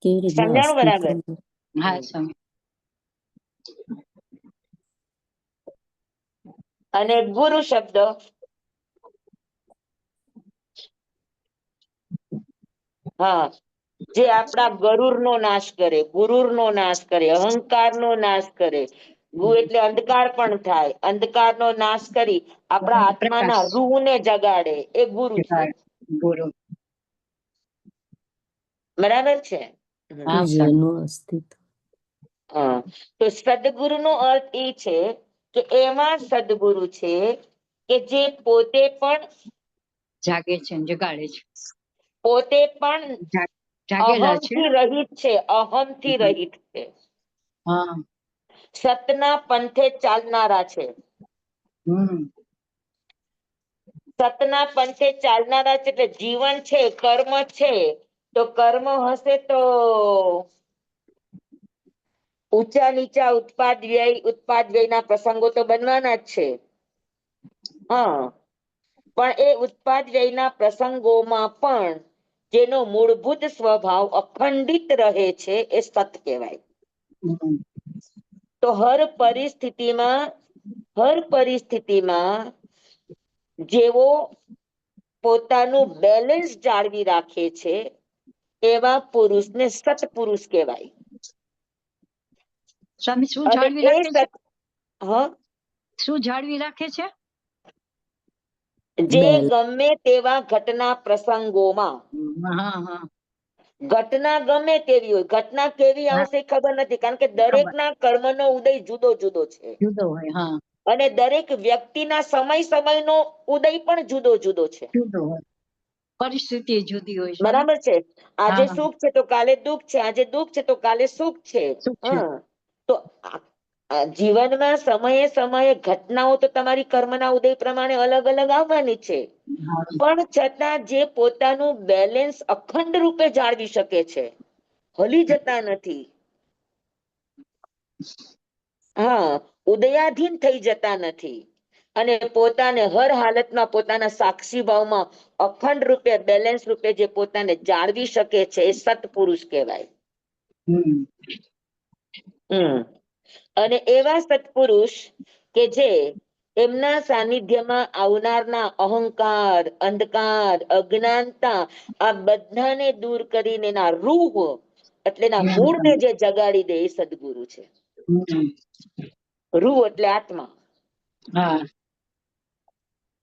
કેવી રીતના સમજાણું અસ્તિત્વ. બરાબર? હા સ્વામી. અને ગુરુ શબ્દ હા, જે આપણા ગરુરનો નાશ કરે, ગુરુરનો નાશ કરે, અહંકારનો નાશ કરે. ગુ એટલે અંધકાર પણ થાય, અંધકારનો નાશ કરી આપણા આત્માના પ્રકાશ. રૂહને જગાડે, એ ગુરુ છે. ગુરુ. બરાબર છે. હા જેનું અસ્તિત્વ હા, તો સદગુરુનો અર્થ એ છે કે એવા સદગુરુ છે કે જે પોતે પણ જાગે છે ને જગાડે છે. પોતે પણ જાગેલા છે. અહમથી રહિત છે, અહમથી રહિત છે. હા. સતના પંથે ચાલનારા છે. હમ. સતના પંથે ચાલનારા છે એટલે જીવન છે, કર્મ છે. તો કર્મ હશે તો ઊંચા નીચા ઉત્પાદ વ્યયના પ્રસંગો તો બનવાના જ છે. હા, પણ એ ઉત્પાદ વ્યયના પ્રસંગોમાં પણ જેનો મૂળભૂત સ્વભાવ અખંડિત રહે છે એ સત કહેવાય. હમ. તો હર પરિસ્થિતિમાં જેવો પોતાનું બેલેન્સ જાળવી રાખે છે એવા પુરુષને સત્પુરુષ કહેવાય. સ્વામી શું અને જાળવી એ રાખે છે? હા, શું જાળવી રાખે છે? જે બેલ ગમે તેવા ઘટના પ્રસંગોમાં હા હા. ઘટના ગમે તેવી હોય, ઘટના કેવી હા, આવશે ખબર નથી, કારણ કે દરેક ખબર ના કર્મનો ઉદય જુદો જુદો છે. જુદો હોય. હા, અને દરેક વ્યક્તિના સમયનો ઉદય પણ જુદો જુદો છે. જુદો હોય. પરિસ્થિતિ જુદી હોય સ્વામી. બરાબર છે. આજે હા. સુખ છે તો કાલે દુઃખ છે, આજે દુઃખ છે તો કાલે સુખ છે. શું છે? હા, તો જીવનમાં સમયે સમયે ઘટનાઓ તો તમારી કર્મના ઉદય પ્રમાણે અલગ અલગ આવવાની છે. હા. પણ છતાં જે પોતાનું બેલેન્સ અખંડ રૂપે જાળવી શકે છે, હલી જતા નથી. હા, ઉદયાધીન થઈ જતા નથી અને પોતાને હર હાલતમાં પોતાના સાક્ષી ભાવમાં અખંડ રૂપે બેલેન્સ રૂપે જે પોતાને જાળવી શકે છે એ સત્પુરુષ કહેવાય. હમ. અને એવા સત્પુરુષ કે જે એમના સાનિધ્યમાં આવનારના અહંકાર, અંધકાર, અજ્ઞાનતા આ બધાને દૂર કરીને એના રૂહ એટલે એના મૂળને જે જગાડી દે એ સદગુરુ છે. હમ. રૂહ એટલે આત્મા, હા.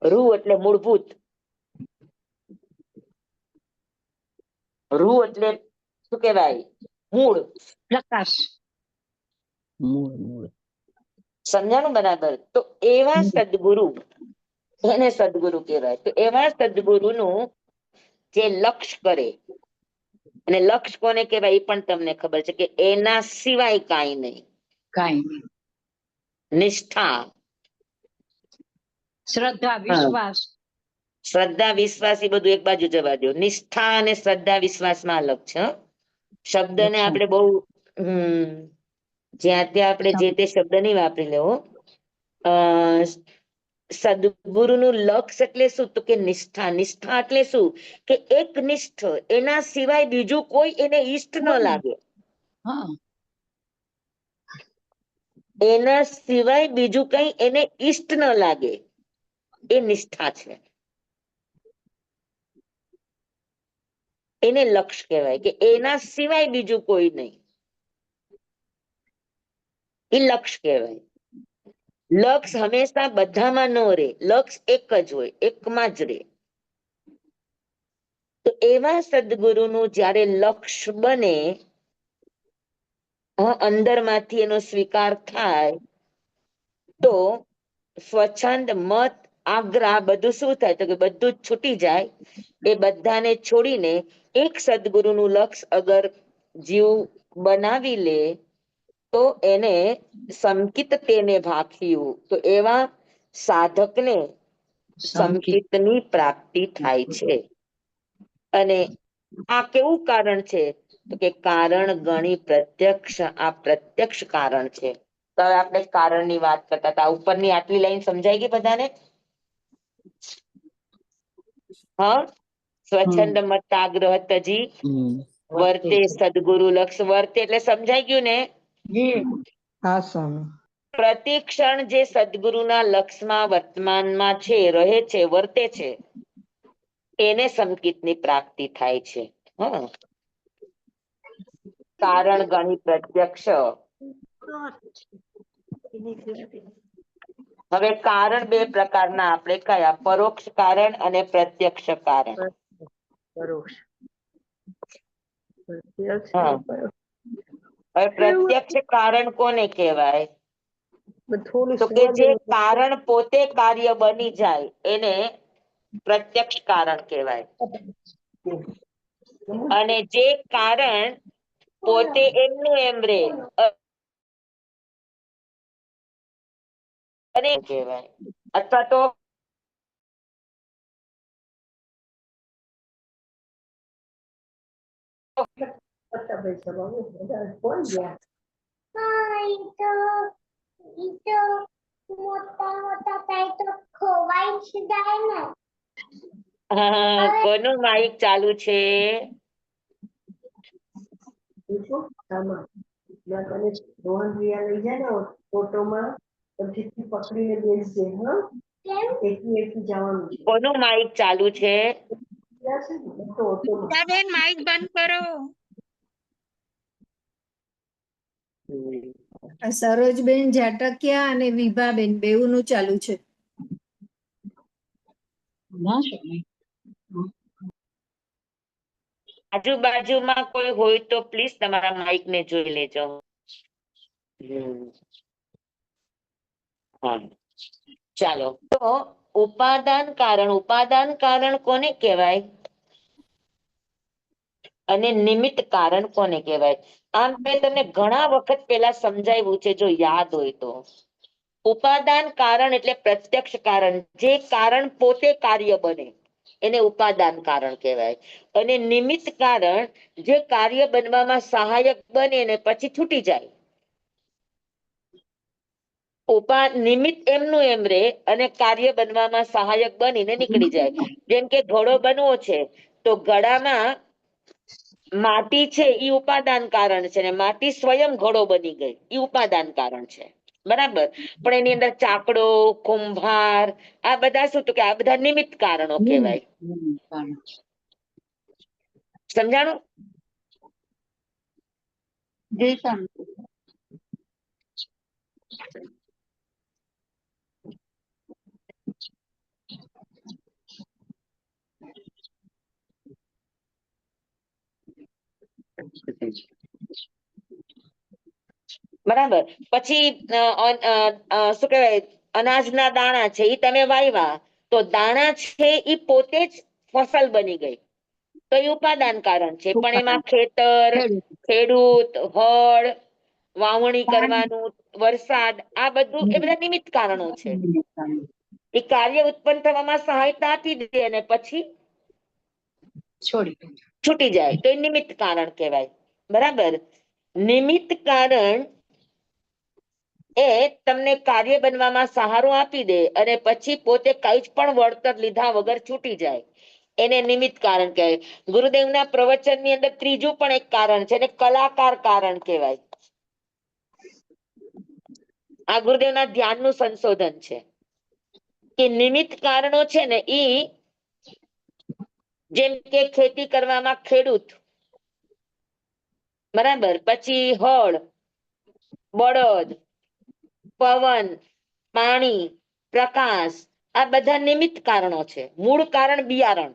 રૂહ એટલે મૂળભૂત, રૂહ એટલે શું કેવાય? મૂળ. પ્રકાશ. મૂળ સમજાણું બરાબર? તો એવા સદગુરુ, એને સદગુરુ કહેવાય. તો એવા સદગુરુનું જે લક્ષ્ય કરે, અને લક્ષ્ય કોને કહેવાય એ પણ તમને ખબર છે કે એના સિવાય કાંઈ નહીં. કાંઈ નહીં. નિષ્ઠા, શ્રદ્ધા, હા, વિશ્વાસ. શ્રદ્ધા વિશ્વાસ એ બધું એક બાજુ જવા દો. નિષ્ઠા અને શ્રદ્ધા વિશ્વાસમાં અલગ છે. શબ્દને અચ્છા. આપણે બહુ જ્યાં ત્યાં આપણે જે તે શબ્દ નહીં વાપરી લેવો. સદગુરુનું લક્ષ્ય એટલે શું? તો કે નિષ્ઠા. નિષ્ઠા એટલે શું? કે એક નિષ્ઠ, એના સિવાય બીજું કોઈ એને ઈષ્ટ ન લાગે. હા. એના સિવાય બીજું કઈ એને ઈષ્ટ ન લાગે, એ નિષ્ઠા છે. એને લક્ષ્ય કહેવાય કે એના સિવાય બીજું કોઈ નહીં, એ લક્ષ્ય કહેવાય. લક્ષ્ય હંમેશા બધામાં ન રહે, લક્ષ્ય એક જ હોય, એકમાં જ રહે. તો એવા સદગુરુનું જ્યારે લક્ષ્ય બને, અંદરમાંથી એનો સ્વીકાર થાય, તો સ્વચ્છંદ મત આગ્રહ બધું શું થાય? તો કે બધું જ છૂટી જાય. એ બધાને છોડીને એક સદગુરુનું લક્ષ્ય અગર જીવ બનાવી લે, તો એને સંકિત તેને ભાખ્યું, તો એવા સાધકને સંકિત. સંકિતની પ્રાપ્તિ થાય છે. અને આ કેવું કારણ છે? તો કે કારણ ગણી પ્રત્યક્ષ, આ પ્રત્યક્ષ કારણ છે. તો હવે આપણે કારણની વાત કરતા હતા. ઉપરની આટલી લાઈન સમજાઈ ગઈ બધાને? હા, સ્વચ્છંદ મતાગ્રહ તજી વર્તે સદગુરુ લક્ષ. વર્તે એટલે સમજાઈ ગયું ને? હા સ્વામી. પ્રતિક્ષણ જે સદગુરુના લક્ષમાં વર્તમાનમાં છે, રહે છે, વર્તે છે, એને સંકિતની પ્રાપ્તિ થાય છે. હમ કારણ ગણી પ્રત્યક્ષ. હવે કારણ બે પ્રકારના આપણે કયા? પરોક્ષ કારણ અને પ્રત્યક્ષ કારણ. હા. હવે પ્રત્યક્ષ કારણ કોને કહેવાય? તો કે જે કારણ પોતે કાર્ય બની જાય એને પ્રત્યક્ષ કારણ કહેવાય. અને જે કારણ પોતે એમનું એમ રે અને કહેવાય. અથવા તો કોનું માઇક ચાલુ છે? કોનું માઇક ચાલુ છે? બેન માઇક બંધ કરો. સરોજબેન જાટકિયા અને વિભાબેન બેઉનું ચાલુ છે. ના સ્વામી. આજુબાજુમાં કોઈ હોય તો પ્લીઝ તમારા માઇક ને જોઈ લેજો. હા, ચાલો. તો ઉપાદાન કારણ કોને કહેવાય? અને નિમિત્ત કારણ કોને કહેવાય? આમ મેં તમને ઘણા વખત પહેલા સમજાવ્યું છે, જો યાદ હોય તો. ઉપાદાન કારણ એટલે પ્રત્યક્ષ કારણ, જે કારણ પોતે કાર્ય બને એને ઉપાદાન કારણ કહેવાય. અને નિમિત્ત કારણ જે કાર્ય બનવામાં સહાયક બને ને પછી છૂટી જાય. નિમિત્ત એમનું એમ રે અને કાર્ય બનવામાં સહાયક બનીને નીકળી જાય. જેમ કે ઘડો બનવો છે તો ઘડામાં માટી છે એ ઉપાદાન કારણ છે, ને માટી સ્વયં ઘડો બની ગઈ એ ઉપાદાન કારણ છે. બરાબર. પણ એની અંદર ચાકડો, કુંભાર આ બધા શું? તો કે આ બધા નિમિત્ત કારણો કહેવાય. સમજાણું? જય સ્વામી. બરાબર. પછી શું કહેવાય, અનાજના દાણા છે એ તમે વાવ્યા તો દાણા છે એ પોતે જ ફસલ બની ગઈ તો એ ઉપાદાન કારણ છે. પણ એમાં ખેતર, ખેડૂત, હળ, વાવણી કરવાનું, વરસાદ આ બધું એ બધા નિમિત્ત કારણો છે. એ કાર્ય ઉત્પન્ન થવામાં સહાયતા આપી દે અને પછી છૂટી જાય તો એ નિમિત્ત કારણ કહેવાય. બરાબર. નિમિત્ત કારણ એ તમને કાર્ય બનવામાં સહારો આપી દે અને પછી પોતે કઈ જ પણ વળતર લીધા વગર છૂટી જાય એને નિમિત્ત કારણ કહેવાય. ગુરુદેવના પ્રવચનની અંદર ત્રીજું પણ એક કારણ છે, એને કલાકાર કારણ કહેવાય. આ ગુરુદેવના ધ્યાનનું સંશોધન છે કે નિમિત્ત કારણો છે ને ઈ જેમ કે ખેતી કરવામાં ખેડૂત, બરાબર, પછી હળ, બળદ, પવન, પાણી, પ્રકાશ આ બધા નિમિત્ત કારણો છે. મૂળ કારણ બિયારણ,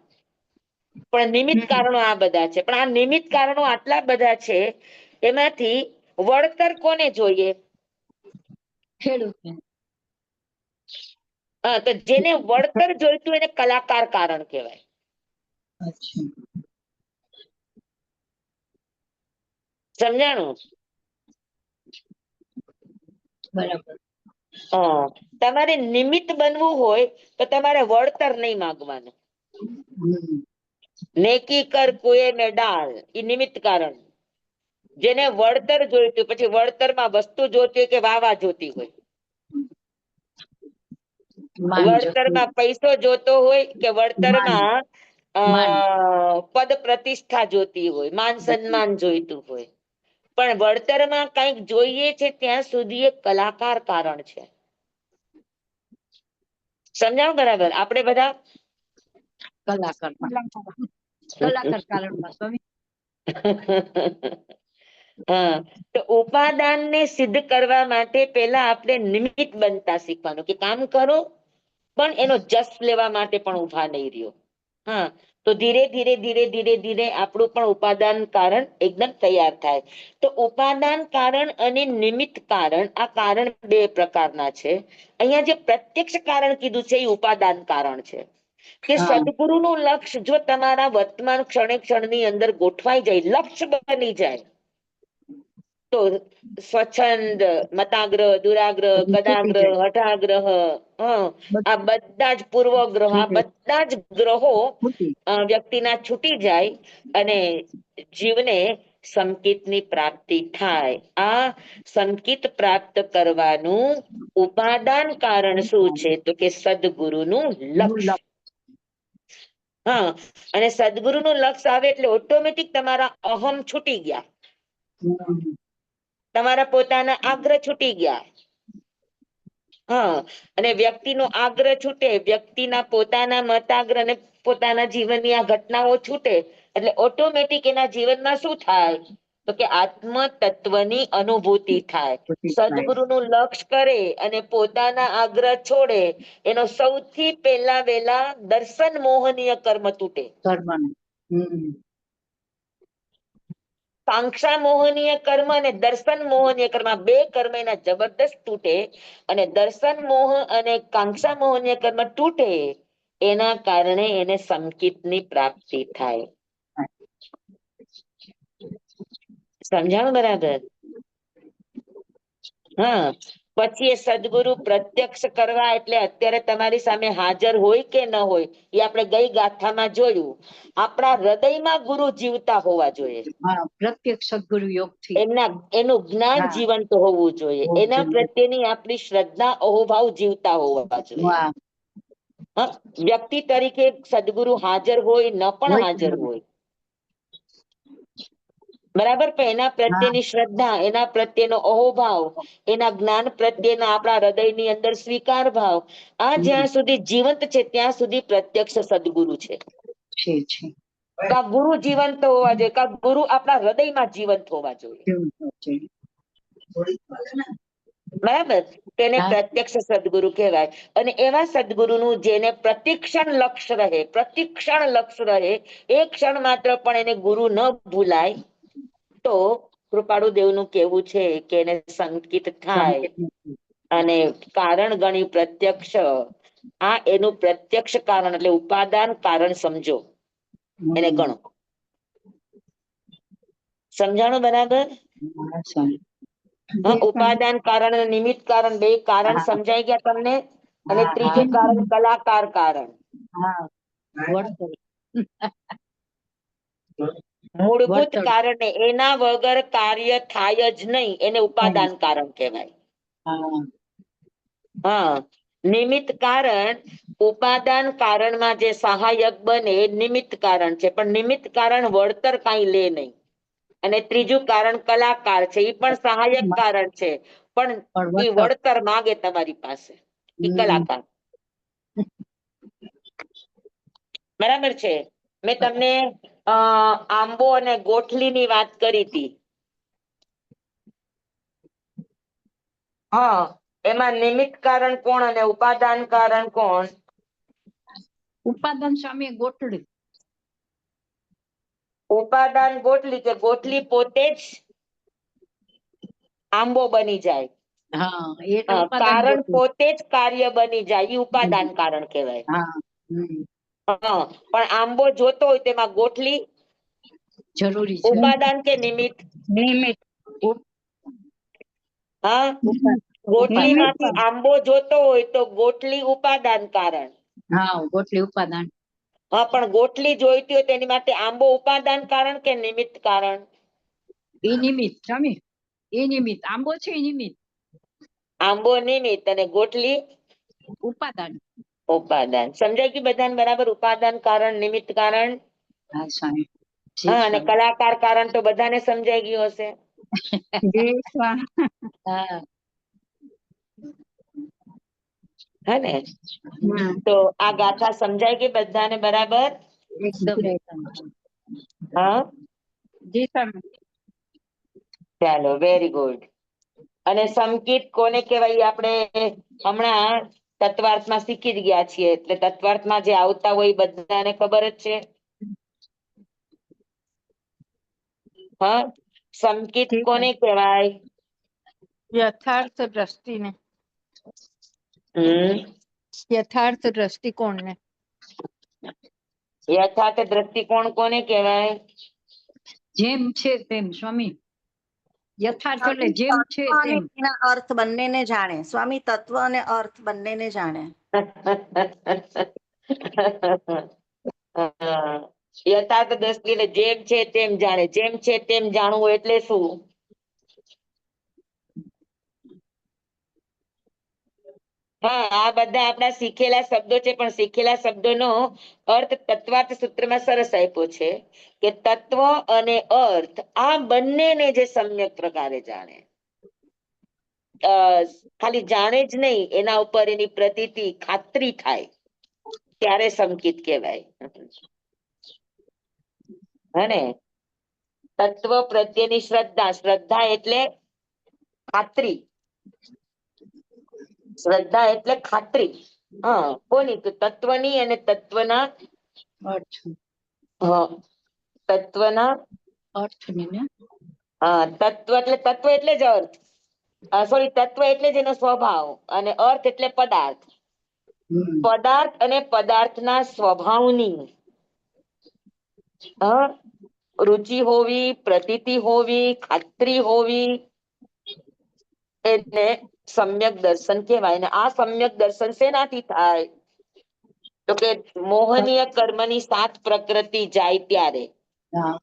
પણ નિમિત્ત કારણો આ બધા છે. પણ આ નિમિત્ત કારણો આટલા બધા છે, એમાંથી વળતર કોને જોઈએ? ખેડૂતને. હા, તો જેને વળતર જોઈતું એને કલાકાર કારણ કહેવાય. સમજાણું? બરાબર. તમારે નિમિત્ત બનવું હોય તો તમારે વળતર નહીં માંગવાનું. નેકી કર કુએ મે ડાલ એ નિમિત્ત કારણ. જેને વળતર જોઈતું, પછી વળતરમાં વસ્તુ જોતી હોય કે વાવા જોતી હોય, વળતરમાં પૈસો જોતો હોય કે વળતરમાં પદ પ્રતિષ્ઠા જોતી હોય, માન સન્માન જોઈતું હોય, પણ વળતરમાં કંઈક જોઈએ છે ત્યાં સુધી એ કલાકાર કારણ છે. સમજાણું? બરાબર. આપણે બધા કલાકાર કારણમાં સ્વામી. હા, તો ઉપાદાનને સિદ્ધ કરવા માટે પેલા આપણે નિમિત્ત બનતા શીખવાનું કે કામ કરો પણ એનો જસ લેવા માટે પણ ઉભા નહીં રહ્યો. હા, તો ધીરે ધીરે ધીરે ધીરે ધીરે આપણું પણ ઉપાદાન કારણ એકદમ તૈયાર થાય. તો ઉપાદાન કારણ અને નિમિત્ત કારણ, આ કારણ બે પ્રકારના છે. અહીંયા જે પ્રત્યક્ષ કારણ કીધું છે એ ઉપાદાન કારણ છે કે હા. સદગુરુનું લક્ષ્ય જો તમારા વર્તમાન ક્ષણે ક્ષણની અંદર ગોઠવાઈ જાય, લક્ષ્ય બની જાય, તો સ્વચ્છંદ, મતાગ્રહ, દુરાગ્રહ, ગદાગ્રહ, હઠાગ્રહ, આ બધા જ પૂર્વગ્રહ, આ બધા જ ગ્રહો વ્યક્તિના છૂટી જાય અને જીવને સંકિતની પ્રાપ્તિ થાય. આ સંકિત પ્રાપ્ત કરવાનું ઉપાદાન કારણ શું છે? તો કે સદગુરુનું લક્ષ્ય. હા, અને સદગુરુનું લક્ષ્ય આવે એટલે ઓટોમેટિક તમારા અહમ છૂટી ગયા, તમારા પોતાના આગ્રહ છૂટી ગયા. હા, અને વ્યક્તિનો આગ્રહ છૂટે, વ્યક્તિના પોતાના મતાગ્રહ ને પોતાના જીવનની આ ઘટનાઓ છૂટે એટલે ઓટોમેટિક એના જીવનમાં શું થાય? તો કે આત્મ તત્વની અનુભૂતિ થાય. સદગુરુનું લક્ષ્ય કરે અને પોતાના આગ્રહ છોડે, એનો સૌથી પહેલા વેલા દર્શન મોહનીય કર્મ તૂટે. કાંક્ષા મોહનીય કર્મ અને દર્શન મોહનીય કર્મ, આ બે કર્મ એના જબરદસ્ત તૂટે. અને દર્શન મોહ અને કાંક્ષા મોહનીય કર્મ તૂટે એના કારણે એને સંકિતની પ્રાપ્તિ થાય. સમજાણું બરાબર? હા, પછી એ સદગુરુ પ્રત્યક્ષ કરવા એટલે અત્યારે તમારી સામે હાજર હોય કે ન હોય એ આપણે ગઈ ગાથામાં જોયું. આપણા હૃદયમાં ગુરુ જીવતા હોવા જોઈએ. હા, પ્રત્યેક સદગુરુ યોગથી. એનું જ્ઞાન હા. જીવંત હોવું જોઈએ, હોવું એના જોઈએ. પ્રત્યેની આપણી શ્રદ્ધા અહોભાવ જીવતા હોવા જોઈએ. વાહ. હા, વ્યક્તિ તરીકે સદગુરુ હાજર હોય ન પણ હોય કે હાજર ન હોય. હોય, બરાબર, પણ એના પ્રત્યેની શ્રદ્ધા, એના પ્રત્યેનો અહોભાવ, એના જ્ઞાન પ્રત્યેના આપણા હૃદયની અંદર સ્વીકાર ભાવ, આ જ્યાં સુધી જીવંત છે ત્યાં સુધી પ્રત્યક્ષ સદગુરુ છે. છે. કા ગુરુ જીવંત હોવા જોઈએ, કા ગુરુ આપણા હૃદયમાં જીવંત હોવા જોઈએ. બરાબર, તેને હા. પ્રત્યક્ષ સદગુરુ કહેવાય. અને એવા સદગુરુનું જેને પ્રતિક્ષણ લક્ષ્ય રહે, પ્રતિક્ષણ લક્ષ્ય રહે, એક ક્ષણ માત્ર પણ એને ગુરુ ન ભૂલાય, તો કૃપાળુ દેવનું કેવું છે કે એને સંકિત થાય અને કારણ ગણી પ્રત્યક્ષ, આ એનું પ્રત્યક્ષ કારણ એટલે ઉપાદાન કારણ સમજો, એને ગણો. સમજાણું બરાબર? હા, ઉપાદાન કારણ અને નિમિત્ત કારણ, બે કારણ હા. સમજાઈ ગયા તમને. અને હા, ત્રીજું કારણ કલાકાર કારણ. હા. વળતર. મૂળભૂત વળતર. કારણ એના વગર કાર્ય થાય જ નહીં, એને ઉપાદાન કારણ કહેવાય. હા. હા, નિમિત્ત કારણ ઉપાદાન કારણમાં જે સહાયક બને એ નિમિત્ત કારણ છે, પણ નિમિત્ત કારણ વળતર કાંઈ લે નહીં. અને ત્રીજું કારણ કલાકાર છે, એ પણ સહાયક કારણ છે, પણ એ વળતર માગે તમારી પાસે, એ કલાકાર. બરાબર છે. મેં તમને આંબો અને ગોઠલીની વાત કરી હતી. હા, એમાં નિમિત્ત કારણ કોણ અને ઉપાદાન કારણ કોણ? ઉપાદાન સામે ગોઠડી. ઉપાદાન ગોઠલી, કે ગોઠલી પોતે જ આંબો બની જાય. હા, એટલે ઉપાદાન કારણ ગોઠવી. પોતે જ કાર્ય બની જાય, એ ઉપાદાન કારણ કહેવાય. હા. હા, પણ આંબો જોતો હોય તેમાં ગોઠલી જરૂરી છે. ઉપાદાન કે નિમિત્ત? નિમિત્ત. હા, ગોઠલી માંથી આંબો જોતો હોય તો ગોઠલી ઉપાદાન કારણ. હા, ગોઠલી ઉપાદાન. હા, પણ ગોઠલી જોઈતી હોય તેની માટે આંબો ઉપાદાન કારણ કે નિમિત્ત કારણ? એ નિમિત્ત સ્વામી, એ નિમિત્ત. આંબો છે એ નિમિત્ત. આંબો નિમિત્ત અને ગોઠલી ઉપાદાન. ઉપાદાન. સમજાય ગયું બધાને બરાબર? ઉપાદાન કારણ, નિમિત્ત કારણ. હા સ્વામી. હા, અને કલાકાર કારણ તો બધાને સમજાઈ ગયું હશે. હા. હે ને? તો આ ગાથા સમજાય ગઈ બધાને બરાબર? એકદમ. હા, જી સ્વામી. ચાલો વેરી ગુડ. અને સંકિત કોને કહેવાય ઈ આપણે હમણાં તત્વાર્થમાં શીખી જ ગયા છીએ, એટલે તત્વાર્થમાં જે આવતા હોય ઈ બધાને ખબર જ છે. હા, સંકિત જી કોને કહેવાય? યથાર્થ દ્રષ્ટિને, હમ યથાર્થ દ્રષ્ટિકોણને. યથાર્થ દ્રષ્ટિકોણ કોને કહેવાય? જેમ છે તેમ સ્વામી. યથાર્થ એટલે જેમ છે તત્વ અને તેમ. એના અર્થ બંનેને જાણે સ્વામી, તત્વ અને અર્થ બંનેને જાણે. હા. યથાર્થ દ્રષ્ટિ એટલે જેમ છે તેમ જાણે. જેમ છે તેમ જાણવું એટલે શું? હા, આ બધા આપણા શીખેલા શબ્દો છે, પણ શીખેલા શબ્દોનો અર્થ તત્વાર્થ સૂત્રમાં સરસ આપ્યો છે કે તત્વ અને અર્થ આ બંનેને જે સમ્યક પ્રકારે જાણે. ખાલી જાણે જ નહીં, એના ઉપર એની પ્રતીતિ ખાતરી થાય ત્યારે સંકિત કહેવાય. હને તત્વ પ્રત્યેની શ્રદ્ધા, શ્રદ્ધા એટલે ખાતરી, શ્રદ્ધા એટલે ખાતરી. હા, કોની? તો તત્વની અને તત્વના અર્થ તત્વના અર્થની ને તત્વ એટલે જ અર્થ. સોરી, તત્વ એટલે જ એનો સ્વભાવ, અને અર્થ એટલે પદાર્થ. પદાર્થ અને પદાર્થના સ્વભાવની રુચિ હોવી, પ્રતીતિ હોવી, ખાતરી હોવી, એટલે સમ્યક દર્શન કહેવાય. અને આ સમ્યક દર્શન શેનાથી થાય? તો કે મોહનીય કર્મની સાત પ્રકૃતિ જાય ત્યારે. હા.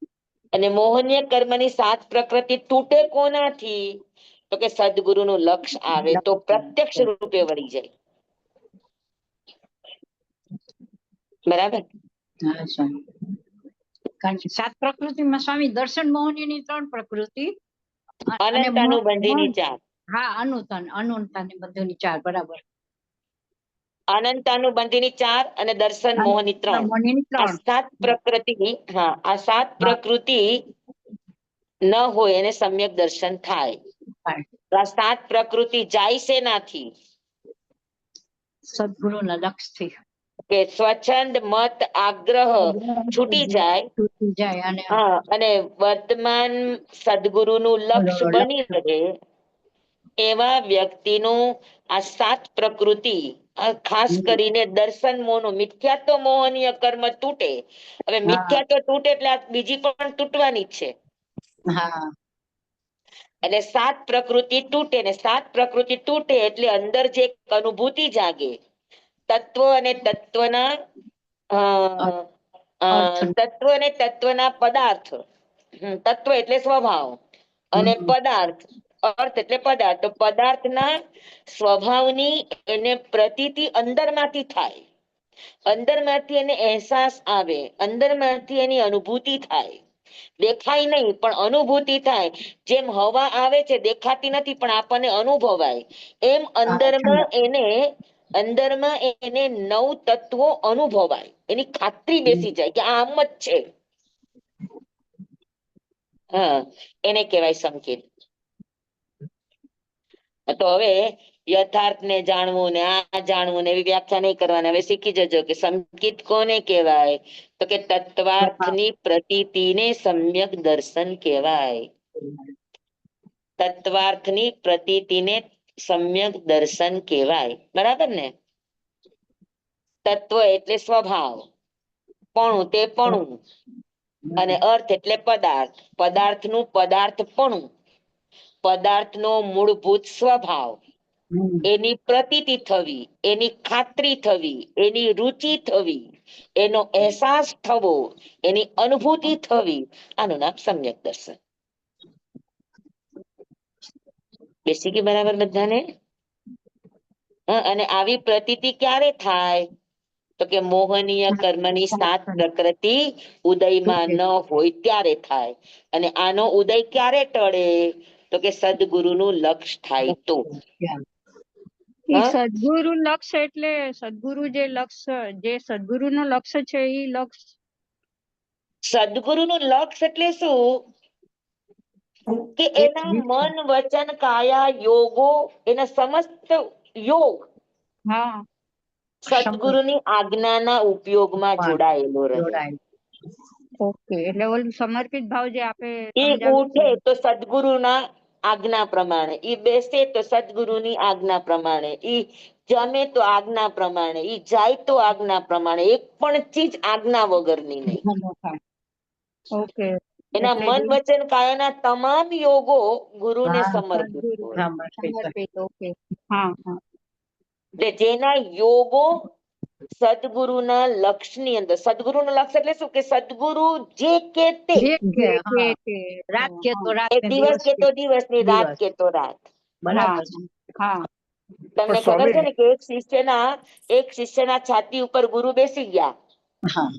અને મોહનીય કર્મની સાત પ્રકૃતિ તૂટે કોનાથી? તો કે સદગુરુનું લક્ષ આવે તો પ્રત્યક્ષ રૂપે વળી જાય. બરાબર. હા સ્વામી. કારણ કે સાત પ્રકૃતિમાં સ્વામી દર્શન મોહનીની 3 પ્રકૃતિ અને અનંતાનુબંધીની 4. હા, અનુતાની બધુંની 4, બરાબર. અનંતાનુબંધીની 4 અને દર્શન મોહની 3. મોહનીની આ 3. સાત પ્રકૃતિ, આ સાત પ્રકૃતિ ન હોય એને સમ્યક દર્શન થાય. તો આ સાત પ્રકૃતિ જાય શેનાથી? સદગુરુના લક્ષથી. કે સ્વચ્છંદ મત આગ્રહ છૂટી જાય. છૂટી જાય અને અને વર્તમાન સદગુરુનું લક્ષ બની રહે એવા વ્યક્તિનું આ સાત પ્રકૃતિ, ખાસ કરીને દર્શન મોહનું મિથ્યાત્વ મોહનીય કર્મ તૂટે. હવે મિથ્યાત્વ તૂટે એટલે આ બીજી પણ તૂટવાની જ છે. હા. એટલે સાત પ્રકૃતિ તૂટે, ને સાત પ્રકૃતિ તૂટે એટલે અંદર જે એક અનુભૂતિ જાગે તત્વ અને તત્વના તત્વ અને તત્વના પદાર્થ. તત્વ એટલે સ્વભાવ અને પદાર્થ અર્થ એટલે પદાર્થ. તો પદાર્થના સ્વભાવની એને પ્રતીતિ અંદરમાંથી થાય, અંદરમાંથી એને અહેસાસ આવે, અંદરમાંથી એની અનુભૂતિ થાય. દેખાય નહીં પણ અનુભૂતિ થાય. જેમ હવા આવે છે, દેખાતી નથી પણ આપણને અનુભવાય, એમ અંદરમાં એને 9 તત્વો અનુભવાય, એની ખાતરી બેસી જાય કે આ આમ જ છે. એને કહેવાય સંકેત. તો હવે યથાર્થ ને જાણવું ને આ જાણવું ને એવી વ્યાખ્યા નહીં કરવાની. હવે શીખી જજો કે સંકેત કોને કહેવાય? તો કે તત્વાર્થની પ્રતીતિને સમ્યક દર્શન કહેવાય. તત્વાર્થની પ્રતીતિને સમ્યક દર્શન કહેવાય. બરાબર ને? તત્વ એટલે સ્વભાવ, પણું તે પણું, અને અર્થ એટલે પદાર્થ, પદાર્થનું પદાર્થપણું, પદાર્થનો મૂળભૂત સ્વભાવ, એની પ્રતીતિ થવી, એની ખાતરી થવી, એની રુચિ થવી, એનો અહેસાસ થવો, એની અનુભૂતિ થવી, આનું નામ સમ્યક દર્શન. બેસી ગઈ બરાબર બધાને? અને આવી પ્રતીતિ ક્યારે થાય? તો કે મોહનીય કર્મની સાત પ્રકૃતિ ઉદયમાં ન હોય ત્યારે થાય. અને આનો ઉદય ક્યારે ટળે? તો કે સદગુરુનું લક્ષ થાય તો. સદગુરુ લક્ષ એટલે સદગુરુ જે સદગુરુનો લક્ષ છે એ લક્ષ. સદગુરુનું લક્ષ એટલે શું? કે એના મન વચન કાયા યોગો એના સમસ્ત યોગ હા સદગુરુની આજ્ઞાના ઉપયોગમાં જોડાયેલો રહે. ઓકે એટલે ઓલું સમર્પિત ભાવ જે આપે એ સમજાવ્યું ઉઠે છે. તો સદગુરુના આજ્ઞા પ્રમાણે, ઈ બેસે તો સદગુરુની આજ્ઞા પ્રમાણે, ઈ જમે તો આજ્ઞા પ્રમાણે, ઈ જાય તો આજ્ઞા પ્રમાણે, એક પણ ચીજ આજ્ઞા વગરની નહીં. ઓકે એના એટલે મન જે વચન કાયાના તમામ યોગો ગુરુને હા, સમર્પિત સદગુરુ હોય. સમર્પિત ઓકે હા હા એટલે જેના યોગો સદગુરુના લક્ષની અંદર, સદગુરુનું લક્ષ એટલે શું કે સદગુરુ જે કે તે, જે કે હા તે રાત કે તો રાત એ ને દિવસ કે તો કે દિવસ ની રાત દિવસ. કે તો રાત. બરાબર છે. હા તમને ખબર છે ને કે એક શિષ્યના છાતી ઉપર ગુરુ બેસી ગયા, હા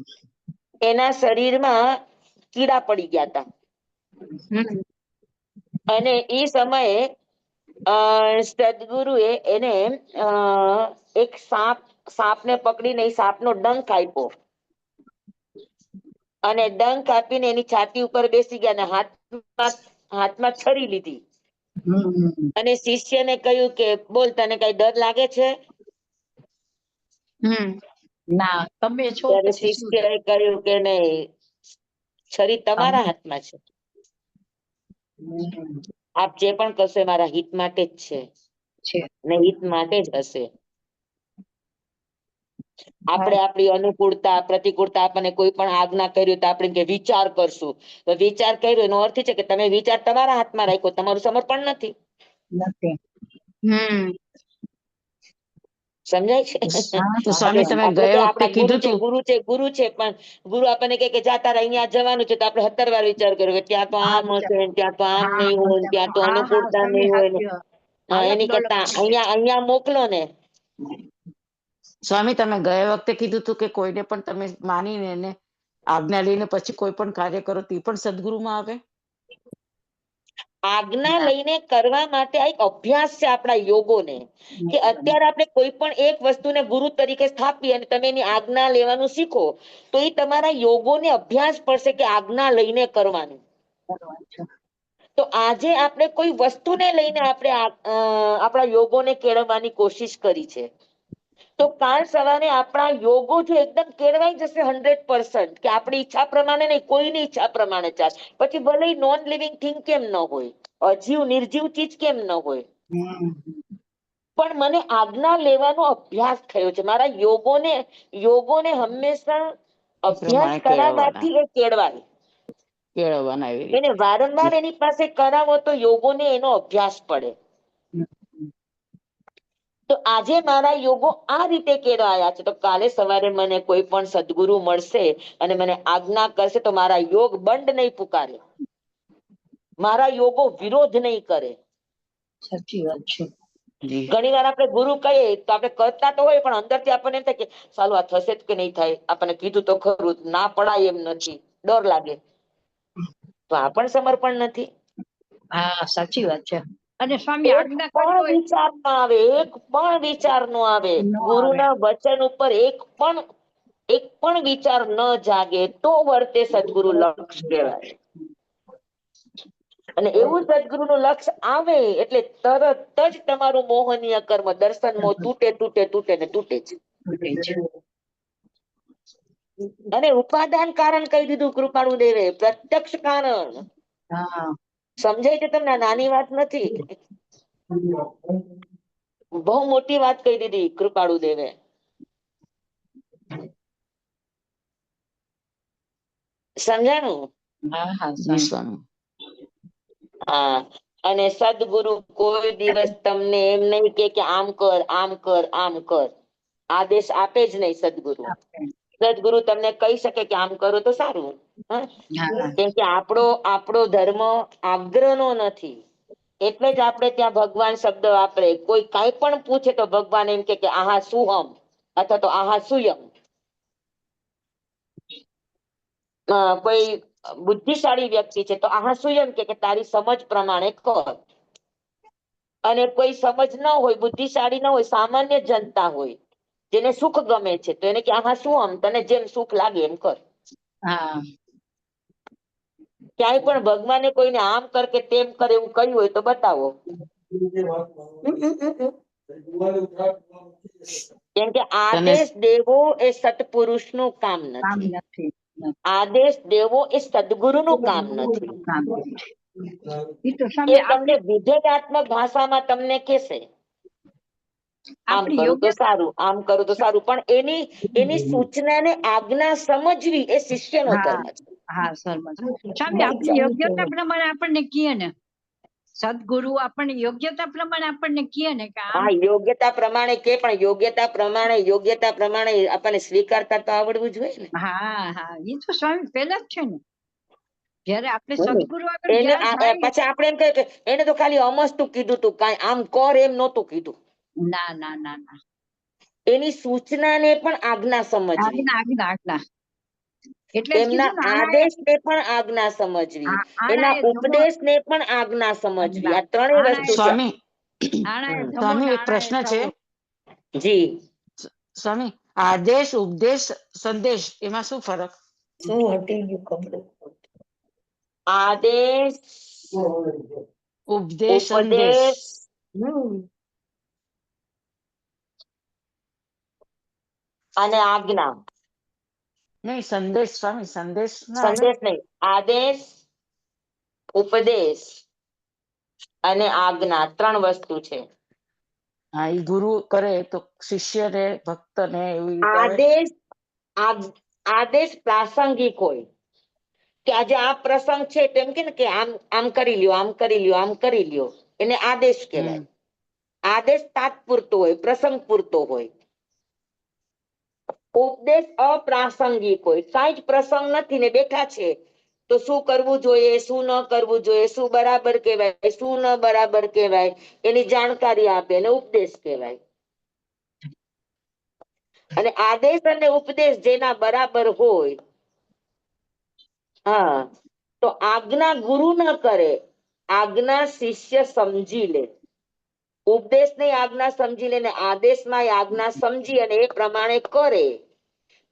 એના શરીરમાં કીડા પડી ગયા હતા હમ અને એ સમયે સદગુરુએ એને એક સાપને પકડીને એ સાપનો ડંખ આપ્યો અને ડંખ આપીને એની છાતી ઉપર બેસી ગયા અને હાથમાં છરી લીધી હમ અને શિષ્યને કહ્યું કે બોલ તને કઈ ડર લાગે છે? હમ ના તમે છો ત્યારે પછી શું શિષ્યએ કહ્યું કે નહીં, છરી તમારા હાથમાં છે, હમ, આપ જે પણ કરશો એ મારા હિત માટે જ છે છે ને હિત માટે જ હશે. આપણે આપણી અનુકૂળતા પ્રતિકૂળતા આપણને કોઈ પણ આજ્ઞા કર્યું તો આપણે કે વિચાર કરશું, તો વિચાર કર્યો એનો અર્થ છે કે તમે વિચાર તમારા હાથમાં રાખ્યો, તમારું સમર્પણ નથી. નથી. હમ સમજાય છે? હા, તો હા, સ્વામી તમે આપણે ગયા કે વખતે આપણા ગુરુ કીધું છે તું ગુરુ છે ગુરુ છે પણ ગુરુ આપણને કે જા તારે અહીંયા જવાનું છે તો આપણે 17 વાર વિચાર કર્યો કે ત્યાં તો આમ હશે ને ત્યાં તો આમ હા, નહીં હોય ને ત્યાં તો હા, હા, અનુકૂળતા સ્વામી નહીં હોય ને હાચું. અલગ એની ડોલક કરતા થઈ જાય. અહીંયા મોકલો ને. સ્વામી તમે ગયા વખતે કીધું તું કે કોઈને પણ તમે માનીને એને આજ્ઞા લઈને પછી કોઈ પણ કાર્ય કરો તે પણ સદગુરુમાં આવે. આજ્ઞા લઈને કરવા માટે આ એક અભ્યાસ છે આપણા યોગોને, કે અત્યારે આપણે કોઈ પણ એક વસ્તુને ગુરુ તરીકે સ્થાપી અને તમે એની આજ્ઞા લેવાનું શીખો તો એ તમારા યોગોને અભ્યાસ પડશે કે આજ્ઞા લઈને કરવાનું. તો આજે આપણે કોઈ વસ્તુને લઈને આપણે આપણા યોગોને કેળવવાની કોશિશ કરી છે, તો કાલ સવારે આપણા યોગો જો એકદમ કેળવાઈ જશે 100% કે આપણી ઈચ્છા પ્રમાણે નહીં, કોઈની ઈચ્છા પ્રમાણે ચાલ, પછી ભલે નોન લિવિંગ થિંગ કેમ ન હોય, અજીવ નિર્જીવ ચીજ કેમ ન હોય, પણ મને આજ્ઞા લેવાનો અભ્યાસ થયો છે. મારા યોગોને હંમેશા એ અભ્યાસ પ્રમાણે કરાવવાથી એ કેળવાય. કેળવવાના એવી એને રીતે. વારંવાર એની પાસે કરાવો તો યોગોને એનો અભ્યાસ પડે. તો આજે મારા યોગો આ રીતે કેળવાયા છે, તો કાલે સવારે મને કોઈ પણ સદગુરુ મળશે અને મને આજ્ઞા કરશે તો મારા યોગ બંધ નહીં પુકારે, મારા યોગો વિરોધ નહીં કરે. સાચી વાત છે. ઘણી વાર આપણે ગુરુ કહીએ તો આપણે કરતા તો હોય પણ અંદરથી આપણને એમ થાય કે સાલું આ થશે જ કે નહીં થાય, આપણને કીધું તો ખરું, ના પડાય એમ નથી, ડર લાગે, તો આ પણ સમર્પણ નથી. હા સાચી વાત છે. અને સ્વામી એક આજ્ઞા પણ કરવી હોય વિચાર ન આવે, એક પણ વિચાર નો આવે, ન આવે. ગુરુના વચન ઉપર એક પણ વિચાર ન જાગે તો વર્તે સદગુરુ લક્ષ કહેવાય. અને એવું સદગુરુનું લક્ષ આવે એટલે તરત જ તમારું મોહનીય કર્મ દર્શન મોહ તૂટે ને તૂટે જ. અને ઉપાદાન કારણ કહી દીધું કૃપાળુ દેવે, પ્રત્યક્ષ કારણ. હા સમજાય છે તમને? નાની વાત નથી, બહુ મોટી વાત કહી દીધી કૃપાળુ દેવે. સમજાણું? હા હા જી સ્વામી. સ્વામી. હા. અને સદગુરુ કોઈ દિવસ તમને એમ નહીં કે આમ કર આમ કર આમ કર, આદેશ આપે જ નહીં સદગુરુ. સદગુરુ તમને કહી શકે કે આમ કરો તો સારું. હા કેમ કે આપણો ધર્મ આગ્રહનો નથી, એટલે જ આપણે ત્યાં ભગવાન શબ્દ વાપરે. કોઈ કાંઈ પણ પૂછે તો ભગવાન એમ કે આહા સુહમ અથવા તો આહા સુયમ. કોઈ બુદ્ધિશાળી વ્યક્તિ છે તો આહા સુયમ કે તારી સમજ પ્રમાણે કર. અને કોઈ સમજ ન હોય, બુદ્ધિશાળી ન હોય, સામાન્ય જનતા હોય જેને સુખ ગમે છે તો એને કે આહા સુહમ, તને જેમ સુખ લાગે એમ કર. હા ક્યાંય પણ ભગવાને કોઈને આમ કર કે તેમ કર એવું કહ્યું હોય તો બતાવો. કેમ કે આદેશ દેવો એ સત્પુરુષનું કામ કામ નથી. નથી. આદેશ દેવો એ સદગુરુનું કામ નથી. કામ નથી. ઈ તો એ સ્વામી તમને વિધેયાત્મક ભાષામાં તમને કહેશે આમ આપણી કરું તો યોગ્યતા સારું, આમ કરું તો સારું, પણ એની સૂચનાને આજ્ઞા સમજવી એ શિષ્યનો હા ધર્મ છે. હા સરમત સ્વામી આપણી યોગ્યતા પ્રમાણે આપણને કહે ને સદગુરુ આપણને યોગ્યતા પ્રમાણે આપણને કહે ને કે આમ હા, યોગ્યતા પ્રમાણે કે પણ યોગ્યતા પ્રમાણે આપણને સ્વીકારતા તો આવડવું જોઈએ ને. હા હા ઈ તો સ્વામી પેલા જ છે ને જયારે આપણે સદગુરુ આગળ એને જ્યાં જાય પછી આપણે એમ કહે કે એને તો ખાલી અમસ્તું કીધું તું, કાંઈ આમ કર એમ નહોતું કીધું. ના ના ના ના એની સૂચનાને પણ આજ્ઞા સમજવી, આજ્ઞા આજ્ઞા આજ્ઞા એટલે જ એમના કીધું ને આણાએ આદેશને પણ આજ્ઞા સમજવી, એના આણાએ ધમો ઉપદેશને પણ આજ્ઞા સમજવી. આ ત્રણેય વસ્તુ છે. સ્વામી આણાએ ધમો સ્વામી ને એક પ્રશ્ન છે. જી સ્વામી આદેશ ઉપદેશ સંદેશ એમાં શું ફરક? આદેશ ઉપદેશ સંદેશ. ઉપદેશ અને આજ્ઞા. નહીં સંદેશ સ્વામી સંદેશ ના આવે? સંદેશ નહીં, આદેશ ઉપદેશ અને આજ્ઞા ત્રણ વસ્તુ છે. હા એ ગુરુ કરે તો શિષ્ય ને ભક્ત ને એવી રીતે આવે. આદેશ પ્રાસંગિક હોય કે આજે આ પ્રસંગ છે તેમ કે ને કે આમ કરી લ્યો, આમ કરી લ્યો, આમ કરી લ્યો, એને આદેશ કહેવાય. આદેશ તાત્પૂરતો હોય, પ્રસંગ પૂરતો હોય. ઉપદેશ અપ્રાસંગિક હોય, કાંઈ જ પ્રસંગ નથી ને બેઠા છે તો શું કરવું જોઈએ, શું ન કરવું જોઈએ, શું બરાબર કહેવાય, શું ન બરાબર કહેવાય, એની જાણકારી આપે એને ઉપદેશ કહેવાય. અને આદેશ અને ઉપદેશ જેના બરાબર હોય, હા, તો આજ્ઞા ગુરુ ન કરે, આજ્ઞા શિષ્ય સમજી લે. ઉપદેશ ની આજ્ઞા સમજી લે ને આદેશમાં આજ્ઞા સમજી અને એ પ્રમાણે કરે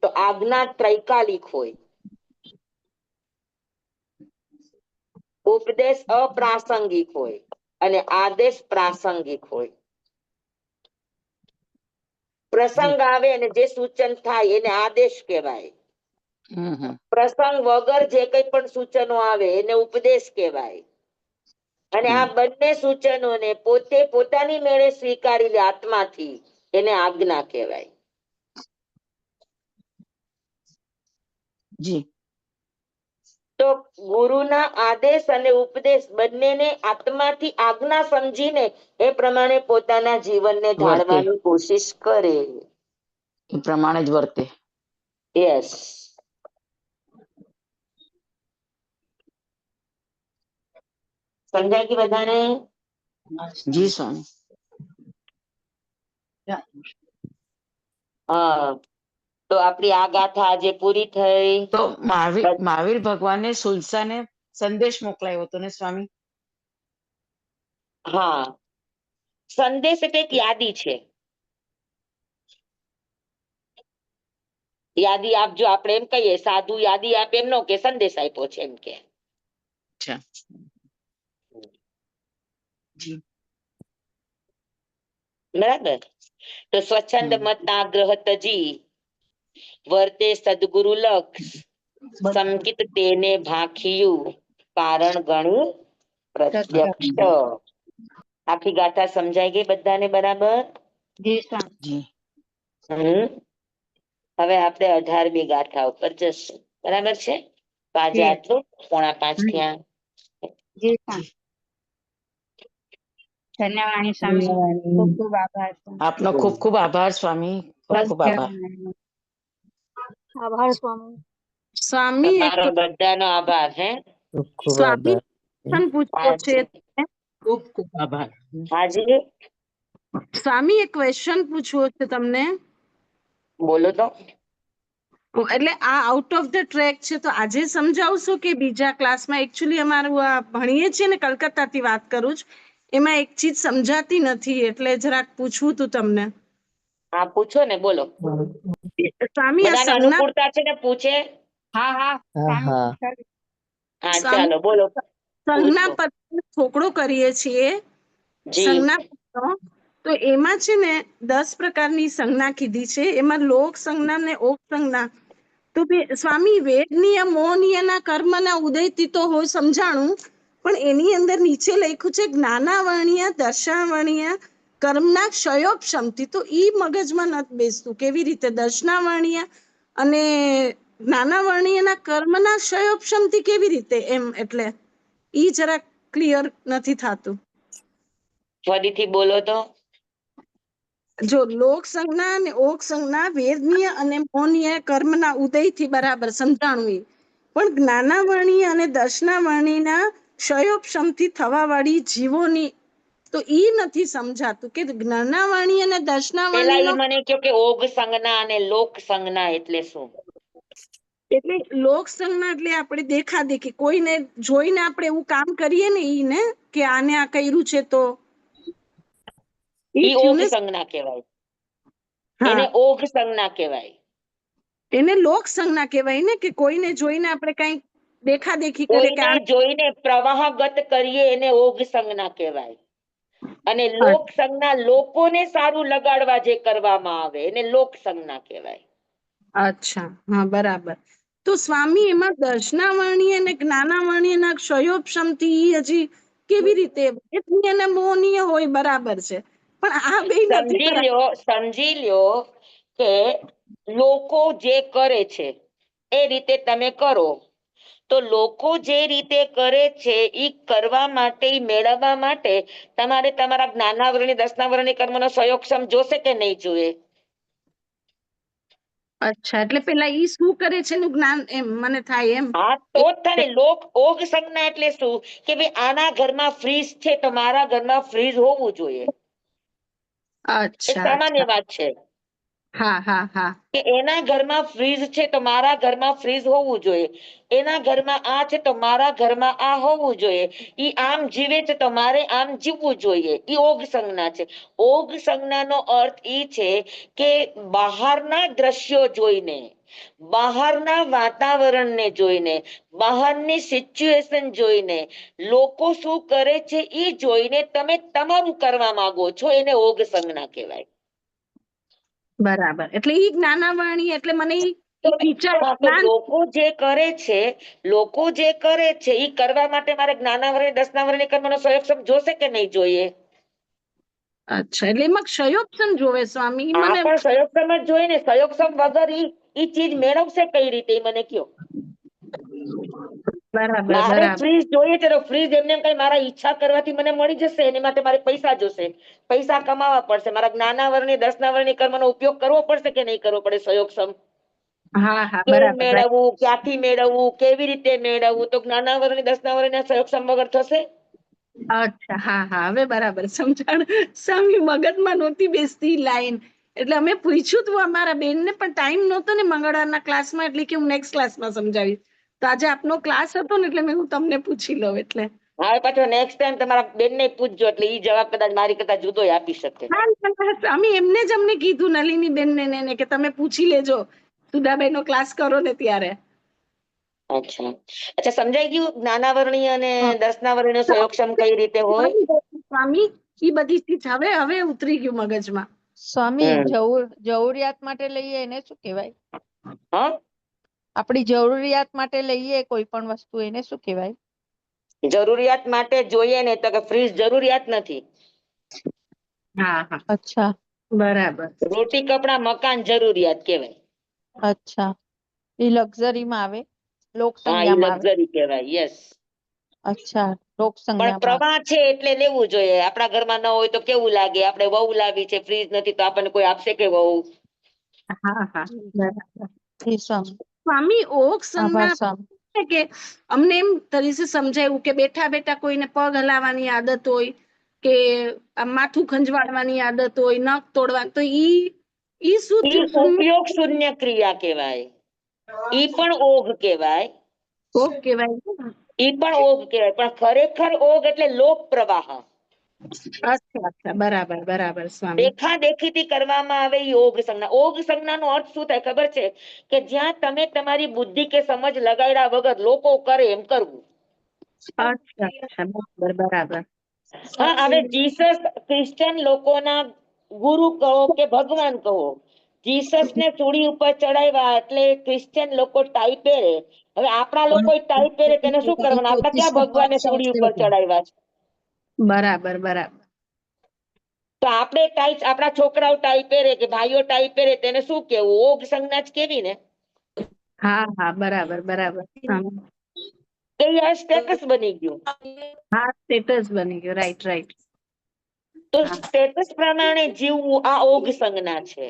તો આજ્ઞા ત્રૈકાલિક હોય. ઉપદેશ અપ્રાસંગિક હોય અને આદેશ પ્રાસંગિક હોય. પ્રસંગ આવે અને જે સૂચન થાય એને આદેશ કહેવાય. પ્રસંગ વગર જે કઈ પણ સૂચનો આવે એને ઉપદેશ કહેવાય. અને આ બંને સૂચનોને પોતે પોતાની મેળે સ્વીકારી લે આત્માથી એને આજ્ઞા કહેવાય. જી તો ગુરુના આદેશ અને ઉપદેશ બંનેને આત્માથી આજ્ઞા સમજીને એ પ્રમાણે પોતાના જીવનને ઢાળવાની કોશિશ કરે. એ પ્રમાણે જ વર્તે. યસ. સમજાય કે બધાને? જી સ્વામી. હા, તો આપણી આ ગાથા આજે પૂરી થઈ. તો મહાવીર ભગવાને સુલસાને સંદેશ મોકલાયો હતો ને સ્વામી? હા, સંદેશ એટલે એક યાદી છે. યાદી આપજો, આપણે એમ કહીએ સાધુ યાદી આપે એમ નો કે સંદેશ આપ્યો છે એમ કે. બરાબર. તો સ્વચ્છંદ મતા ગ્રહતજી વર્તે સદગુરુ લક્ષ સંકિત તેને ભાખિયું કારણ ગણું પ્રત્યક્ષ. આખી ગાથા સમજાઈ ગઈ બધાને બરાબર? જી. હવે આપણે 18મી ગાથા ઉપર જશું. બરાબર છે? તો આજે આટલું. 4:45 થયા. ધન્યવાણી સ્વામી, ખૂબ ખૂબ આભાર. આપનો ખૂબ ખૂબ આભાર સ્વામી, ખૂબ ખૂબ આભાર. આભાર સ્વામી. સ્વામી એક તમારો બધાનો આભાર. હે સ્વામી question પૂછવો છે. ખૂબ ખૂબ આભાર. હાજી સ્વામી એક ક્વેશ્ચન પૂછવો છે તમને. બોલો તો. એટલે આ આઉટ ઓફ ધ ટ્રેક છે તો આજે સમજાવશો કે બીજા ક્લાસમાં? એકચ્યુઅલી અમારું આ ભણીએ છીએ ને, કલકત્તાથી વાત કરું છું, એમાં એક ચીજ સમજાતી નથી એટલે જરાક પૂછવું હતું તમને. હા પૂછો ને, બોલો. સ્વામી આ બધાને સંજ્ઞા અનુકૂળતા છે ને પૂછે? હા હા હા સ્વામી, ચાલો બોલો. સંજ્ઞા પૂછો. પત્ર થોકડો કરીએ છીએ જી સંજ્ઞા પત્ર, તો એમાં છે ને 10 પ્રકારની સંજ્ઞા કીધી છે. એમાં લોક સંજ્ઞા ને ઓક સંજ્ઞા. તો સ્વામી, વેદનીય મોહનીયના કર્મના ઉદયથી તો હોય સમજાણું, પણ એની અંદર નીચે લખ્યું છે જ્ઞાનાવર્ણીય દર્શાવર્ણીય કર્મના ક્ષયોપશમથી. તો ઈ મગજમાં નથી બેસતું. કેવી રીતે દર્શનાવર્ણીય અને જ્ઞાનાવર્ણીયના કર્મના ક્ષયોપશમથી કેવી રીતે એમ? એટલે ઈ જરા ક્લિયર નથી થતું. ફરીથી બોલો તો. જો લોક સંજ્ઞા અને ઓક સંજ્ઞા વેદનીય અને મોહનીય કર્મના ઉદયથી બરાબર સમજાણું ઈ. પણ જ્ઞાનાવર્ણીય અને દર્શનાવર્ણીના ક્ષયોપશમથી થવા વાળી જીવોની, તો ઈ નથી સમજાતું કે જ્ઞાનાવર્ણીય અને પેલા દર્શનાવર્ણીનો ઈ મને કહો કે ઓગ સંજ્ઞા અને લોક સંજ્ઞા એટલે શું? એટલે લોક સંજ્ઞા એટલે આપણે દેખાદેખી કોઈને જોઈને આપણે એવું કામ કરીએ ને ઈ ને કે આને આ કર્યું છે તો ઈ ઈ થયું ઓગ ને. સંજ્ઞા કહેવાય. હા, એને ઓગ સંજ્ઞા કહેવાય. એને લોક સંજ્ઞા કહેવાય ને, કે કોઈને જોઈને આપણે કઈ દેખાદેખી કરે કે કોઈને જોઈને પ્રવાહગત કરીએ એને ઓગ સંજ્ઞા કહેવાય. અને લોક સંજ્ઞા લોકોને સારું લગાડવા જે કરવામાં આવે એને લોક સંજ્ઞા કહેવાય. અચ્છા, હા બરાબર. તો સ્વામી, એમાં દર્શનાવર્ણીય અને જ્ઞાનાવર્ણીયના ક્ષયોપશમથી ઈ હજી કેવી રીતે? વેદનીય અને મોહનીય હોય બરાબર છે, પણ આ બે નથી બરાબર. સમજી લ્યો કે લોકો જે કરે છે એ રીતે તમે કરો, તો લોકો જે રીતે કરે છે ઈ કરવા માટે, ઈ મેળવવા માટે તમારે તમારા જ્ઞાનાવરણી દર્શનાવરણી કર્મનો સહયોગક્ષમ જોશે કે નહીં જોઈએ? અચ્છા, એટલે પેલા ઈ શું કરે છે એનું જ્ઞાન એમ મને થાય એમ. હા તો જ થાય ને. ઓગ સંજ્ઞા એટલે શું કે ભાઈ આના ઘરમાં ફ્રીજ છે તો મારા ઘરમાં ફ્રીજ હોવું જોઈએ. એ અચ્છા, સામાન્ય અચ્છા. વાત છે હા હા હા, કે એના ઘરમાં ફ્રીજ છે તો મારા ઘરમાં ફ્રીજ હોવું જોઈએ. એના ઘરમાં આ છે તો મારા ઘરમાં આ હોવું જોઈએ. ઈ આમ જીવે છે તો મારે આમ જીવવું જોઈએ. ઈ ઓગ સંજ્ઞા છે. ઓગ સંજ્ઞાનો અર્થ ઈ છે કે બહારના દ્રશ્યો જોઈને, બહારના વાતાવરણને જોઈને, બહારની સિચ્યુએશન જોઈને, લોકો શું કરે છે ઈ જોઈને તમે તમારું કરવા માંગો છો, એને ઓગ સંજ્ઞા કહેવાય. બરાબર. એટલે ઈ જ્ઞાનાવર્ણી એટલે મને ઈ વિચાર હા, તો જ્ઞાન. લોકો જે કરે છે ઈ કરવા માટે મારે જ્ઞાનાવરણી દર્શનાવરણી કર્મનો સહયોગક્ષમ જોશે કે નહીં જોઈએ? અચ્છા, એટલે એમાં ક્ષયોપશન જોવે સ્વામી. ઈ આ મને પણ સહયોગક્ષમ જ જોઈએ ને. સહયોગક્ષમ વગર ઈ ચીજ મેળવશે કઈ રીતે ઈ મને કયો? બરાબર મારે બરાબર. ફ્રીજ જોઈએ છે તો ફ્રીજ એમને એમ કઈ મારા ઈચ્છા કરવાથી મને મળી જશે? એની માટે મારે પૈસા જોશે, પૈસા કમાવા પડશે, મારા જ્ઞાનાવરણી દર્શનાવરણી કર્મનો ઉપયોગ કરવો પડશે કે નહીં કરવો પડે? સહયોગક્ષમ હા હા, કેમ બરાબર. મેળવવું, ક્યાંથી મેળવવું, કેવી રીતે મેળવવું? તો જ્ઞાનાવરણી દર્શનાવરણી સહયોગક્ષમ વગર થશે? અચ્છા, હા હા, હવે બરાબર સમજાણ. સ્વામી, મગજમાં નહોતી બેસતી લાઈન, એટલે અમે પૂછ્યું તું અમારા બેનને, પણ ટાઈમ નહોતો ને મંગળવારના ક્લાસમાં, એટલે કે હું નેક્સ્ટ ક્લાસમાં સમજાવીશ. તો આજે આપનો ક્લાસ હતો ને એટલે મેં હું તમને પૂછી લઉં એટલે. હવે પાછો નેક્સ્ટ ટાઈમ તમારા બેનને પૂછજો, એટલે ઈ જવાબ કદાચ મારી કરતા જુદોય આપી શકે. હા, સ્વામી, એમને જ અમને કીધું નલિની બેનને ને કે તમે પૂછી લેજો, સુધાબેનનો ક્લાસ કરો ને ત્યારે. અચ્છા અચ્છા, સમજાઈ ગયું જ્ઞાનાવરણી અને દર્શનાવરણીનો સહયોગક્ષમ કઈ રીતે હોય? સ્વામી, ઈ બધી ચીજ હવે હવે ઉતરી ગયું મગજમાં. સ્વામી, હમ. જરૂરિયાત માટે લઈએ એને શું કહેવાય? હા, આપણી જરૂરિયાત માટે લઈએ કોઈ પણ વસ્તુ એને શું કહેવાય? જરૂરિયાત માટે જોઈએ ને તો કે ફ્રીજ જરૂરિયાત નથી. હા હા, અચ્છા બરાબર. રોટી કપડા મકાન જરૂરિયાત કહેવાય. અચ્છા, એ લક્ઝરીમાં આવે, લોક હા, ઈ સંજ્ઞામાં આવે. લક્ઝરી કહેવાય. યસ. અચ્છા, લોક પણ સંજ્ઞામાં આવે. પ્રવાહ છે એટલે લેવું જોઈએ. આપણા ઘરમાં ન હોય તો કેવું લાગે? આપણે વહુ લાવી છે, ફ્રીજ નથી તો આપણને કોઈ આપશે કે વહુ? હા હા, બરાબર. એ સ્વામી, સ્વામી, ઓક આભાર સંજ્ઞા સ્વામી. કે અમને એમ તરીકે સમજાયું કે બેઠા બેઠા કોઈને પગ હલાવવાની આદત હોય કે આમ માથું ખંજવાળવાની આદત હોય, નખ તોડવાની, તો ઈ શું ઈ થયું? શૂન્ય ઉપયોગ શૂન્ય ક્રિયા કહેવાય. ઈ પણ ઓઘ કહેવાય. ઓક કહેવાય. ઈ પણ ઓઘ કહેવાય, પણ ખરેખર ઓઘ એટલે લોક પ્રવાહ. અચ્છા અચ્છા, બરાબર બરાબર સ્વામી. દેખા દેખીથી કરવામાં આવે ઈ ઓઘ સંજ્ઞા. ઓઘ સંજ્ઞાનો અર્થ શું થાય ખબર છે? કે જ્યાં તમે તમારી બુદ્ધિ કે સમજ લગાડ્યા વગર લોકો કરે એમ કરવું. અચ્છા બરાબર. હા, હવે જીસસ ક્રિશ્ચન લોકોના ગુરુ કહો કે ભગવાન કહો, જીસસ ને સૂળી ઉપર ચડાવ્યા એટલે ક્રિશ્ચિયન લોકો ટાઈ પહેરે. હવે આપણા લોકો ટાઈ પહેરે તેને શું કરવાનું? આપણા ક્યાં ભગવાનને સૂળી ઉપર ચડાવ્યા છે? બરાબર. તો આપણે ટાઈ, આપણા છોકરાઓ ટાઈ પહેરે કે ભાઈઓ ટાઈ પહેરે તેને શું કેવું? ઓગ સંજ્ઞા જ કેવી ને. હા બરાબર. તો એ આ સ્ટેટસ બની ગયું. હા, સ્ટેટસ બની ગયો. રાઈટ. તો સ્ટેટસ પ્રમાણે જીવવું આ ઓગ સંજ્ઞા છે.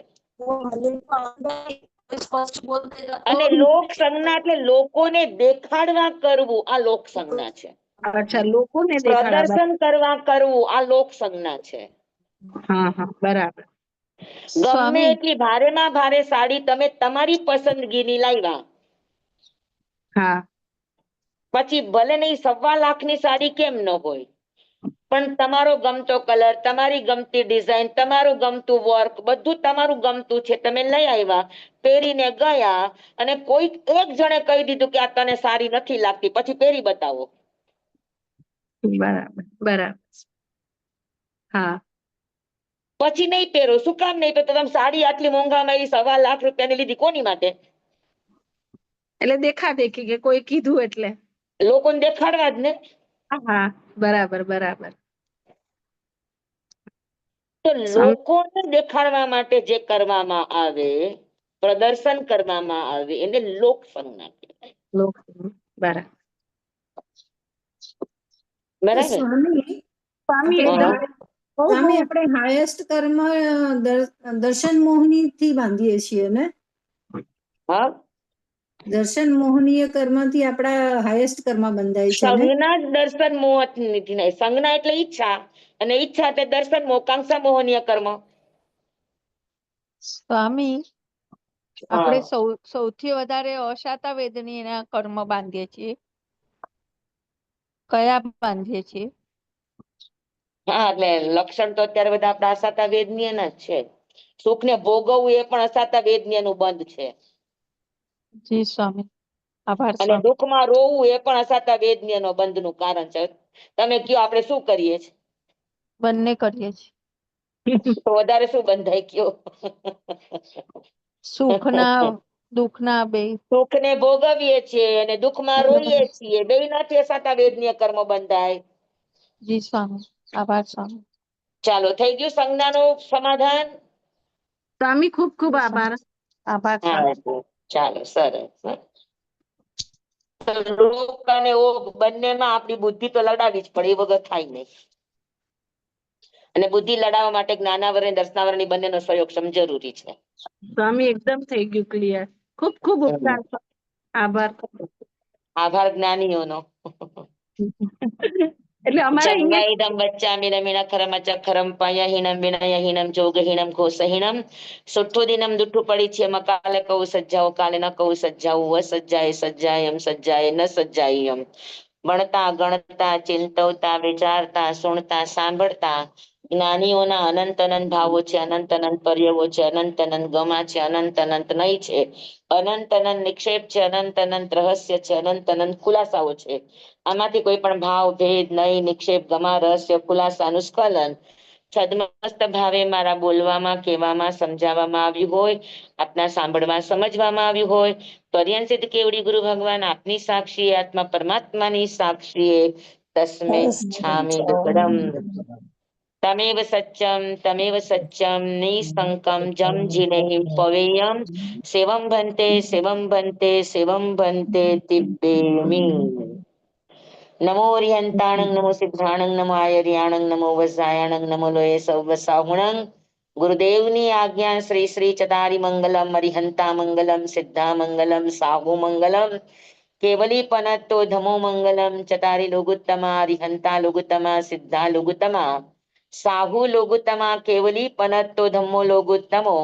અને લોક સંજ્ઞા એટલે લોકોને દેખાડવા કરવું, આ લોક સંજ્ઞા છે. અચ્છા, લોકોને દેખાડવા. પ્રદર્શન કરવા કરવું, આ લોક સંજ્ઞા છે. હા, બરાબર. ગમે એટલી ભારેમાં ભારે સાડી તમે તમારી પસંદગીની લાવ્યા, હા, પછી ભલે નહીં 1.25 લાખની સાડી કેમ ન હોય, પણ તમારો ગમતો કલર, તમારી ગમતી ડિઝાઇન, તમારું ગમતું વર્ક, બધું તમારું ગમતું છે, તમે લઈ આવ્યા, પહેરીને ગયા, અને કોઈક એક જણે કહી દીધું કે આ તને સારી નથી લાગતી, પછી પહેરી બતાવો. બરાબર. હા, પછી નહીં પહેરો. શું કામ નહીં? તો તમે સાડી આટલી મોંઘામાં 1.25 લાખ રૂપિયાની લીધી, કોની માટે? એટલે દેખાદેખી કે કોઈ કીધું એટલે. લોકોને દેખાડવા જ ને. હા, બરાબર. તો લોકોને દેખાડવા માટે જે કરવામાં આવે, પ્રદર્શન કરવામાં આવે, એને લોક સંજ્ઞા કહેવાય. બરાબર. બરાબર. સ્વામી આપણે હાયેસ્ટ કર્મ દર્શન મોહની થી બાંધીએ છીએ ને? હા, દર્શન મોહનીય કર્મ થી આપણા હાયેસ્ટ કર્મ બંધાય છે ને? સંજ્ઞા જ દર્શન મોહ નથી નહીં. સંજ્ઞા એટલે ઈચ્છા, અને ઈચ્છા એટલે દર્શન મોહ, કાંક્ષા મોહનીય કર્મ. સ્વામી, આપણે સૌથી વધારે અશાતા વેદની એના કર્મ બાંધીએ છીએ. કયા બાંધીએ છીએ? હા, એટલે લક્ષણ તો અત્યારે બધા આપણા અસાતા વેદનીય ના જ છે. સુખ ને ભોગવવું એ પણ અસાતા વેદનીય નું બંધ છે. જી સ્વામી, આભાર અને સ્વામી. દુઃખમાં રોવું એ પણ અસાતા વેદનીય નો બંધ નું કારણ છે. તમે કયો આપણે શું કરીએ છીએ? બંને કરીએ છીએ. તો વધારે શું બંધાય કયો? સુખના દુઃખના બે. સુખ ને ભોગવીએ છીએ અને દુઃખમાં રોઈએ છીએ, બે નાથી અસાતા વેદનીય કર્મ બંધાય. જી સ્વામી, આભાર સ્વામી. ચાલો, થઈ ગયું સંજ્ઞાનું સમાધાન. સ્વામી, ખૂબ આભાર. આભાર સ્વામી. ચાલો, સરસ. લોક અને ઓગ બંનેમાં આપણી બુદ્ધિ તો લડાવી જ પડે, એ વગર થાય નહીં. અને બુદ્ધિ લડાવવા માટે જ્ઞાનાવર અને દર્શનાવરની બંનેનો સહયોગ જરૂરી છે. સ્વામી, એકદમ થઈ ગયું ક્લિયર. ખૂબ ઉપકાર. આભાર. આભાર જ્ઞાનીઓનો. એટલે અમારે અહીંયા ચંગાઈદમ બચ્ચામિ રમિણખરમ અચખરમ પયહીનમ વિનયહીનમ જોગહીનમ ઘોષહીનમ સુઠ્ઠુદિનમ દુઠ્ઠુ પડી છે કાલે કહું સજ્જાઓ કાલે ન કહું સજ્જાઓ સજ્જાયમ સજ્જાય ન સજ્જાયમ. ભણતા ગણતા ચિંતવતા વિચારતા સુણતા સાંભળતા જ્ઞાનીઓના અનંત અનંત ભાવો છે, અનંત અનંત પર્યવો છે, અનંત અનંત ગમા છે, અનંત અનંત નહીં છે, અનંત અનંત નિક્ષેપ છે, અનંત અનંત રહસ્ય છે, અનંત અનંત ખુલાસાઓ છે. આમાંથી કોઈ પણ ભાવ ભેદ નહીં, નિક્ષેપ ગમા રહસ્ય ખુલાસા અનુસ્કલન છદમસ્ત ભાવે મારા બોલવામાં, કહેવામાં, સમજાવવામાં આવ્યું હોય, આપના સાંભળવા સમજવામાં આવ્યું હોય, પર્યંત સિદ્ધ કેવડી ગુરુ ભગવાન આપની સાક્ષી, આત્મા પરમાત્માની સાક્ષી, તસ્મે છામી દુકડમ તમેવ સચ્ચમ નિસંકમ જમ જીનેહિ પવેયમ સેવમ ભંતે તિબ્બેમી. નમો ઓરિયંતાણંગ નમો સિદ્ધાણંગ નમો આયર્યાણંગ નમો વસાયાણંગ નમો લોય સૌ સાહુણંગ. ગુરુદેવની આજ્ઞા શ્રી શ્રી ચદારી મંગલમ અરિહંતા મંગલમ સિદ્ધા મંગલમ સાહુ મંગલમ કેવલી પનત્તો ધમો મંગલમ ચતારી લોગુત્તમા અરિહંતા લોગુત્તમા સિદ્ધા લોગુત્તમા સાહુ લોગુત્તમા કેવલી પનત્તો ધમ્મો લોગુત્તમો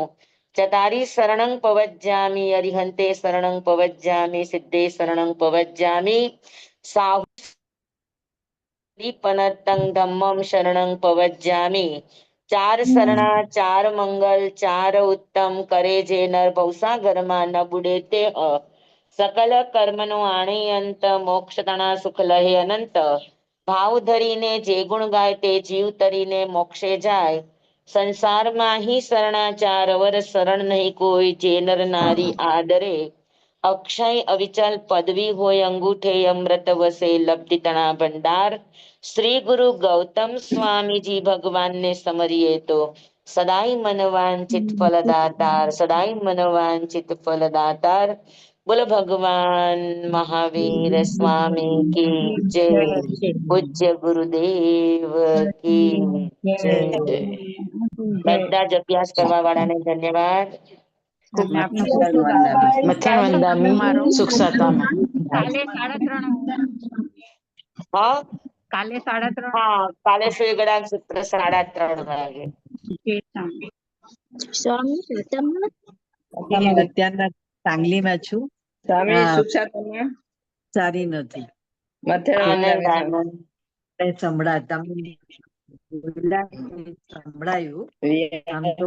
ચતારી શરણં પવજ્જામિ અરિહંતે શરણં પવજ્જામિ સિદ્ધે શરણં પવજ્જામિ સાહુ પનત્તં ધમ્મં શરણં પવજ્જામિ. ચાર શરણા ચાર મંગલ ચાર ઉત્તમ કરે જે નર ભવસાગરમાં ન બુડે તે સકલ કર્મનો આણી અંત મોક્ષ તણા સુખ લહે અનંત ભાવ ધરીને જે ગુણ ગાય તે જીવ તરીને મોક્ષે જાય સંસારમાં હી શરણાચાર અવર શરણ નહીં કોઈ જે નર નારી આદરે અક્ષય અવિચલ પદવી હોય અંગૂઠે અમૃત વસે લબ્ધિ તણા ભંડાર શ્રી ગુરુ ગૌતમ સ્વામીજી ભગવાનને સમરીએ તો સદાય મનવાંચિત ફલદાતાર સદાય મનવાંચિત ફલદાતાર બોલો ભગવાન મહાવીર સ્વામી કી જય પૂજ્ય ગુરુદેવ કી જય બધા જ અભ્યાસ કરવા વાળાને ધન્યવાદ મથેણ વંદામી સુખ સાતામાં કાલે 3:30 હા કાલે 3:30 હા કાલે શ્રી ગણાંક સૂત્ર 3:30 વાગે હું અત્યારના સાંગલીમાં છું. સારી નથી. આનંદ આનંદ સંભળાતા સંભળાયું આમ તો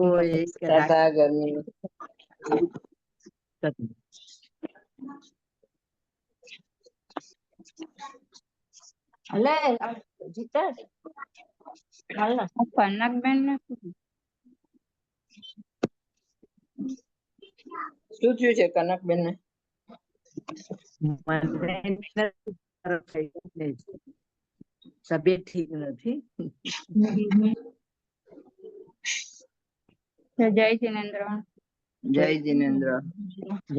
કનકબેન ને શું થયું છે કનકબેન ને? તબિયત ઠીક નથી. જય જિનેન્દ્ર. જય જિનેન્દ્ર. જય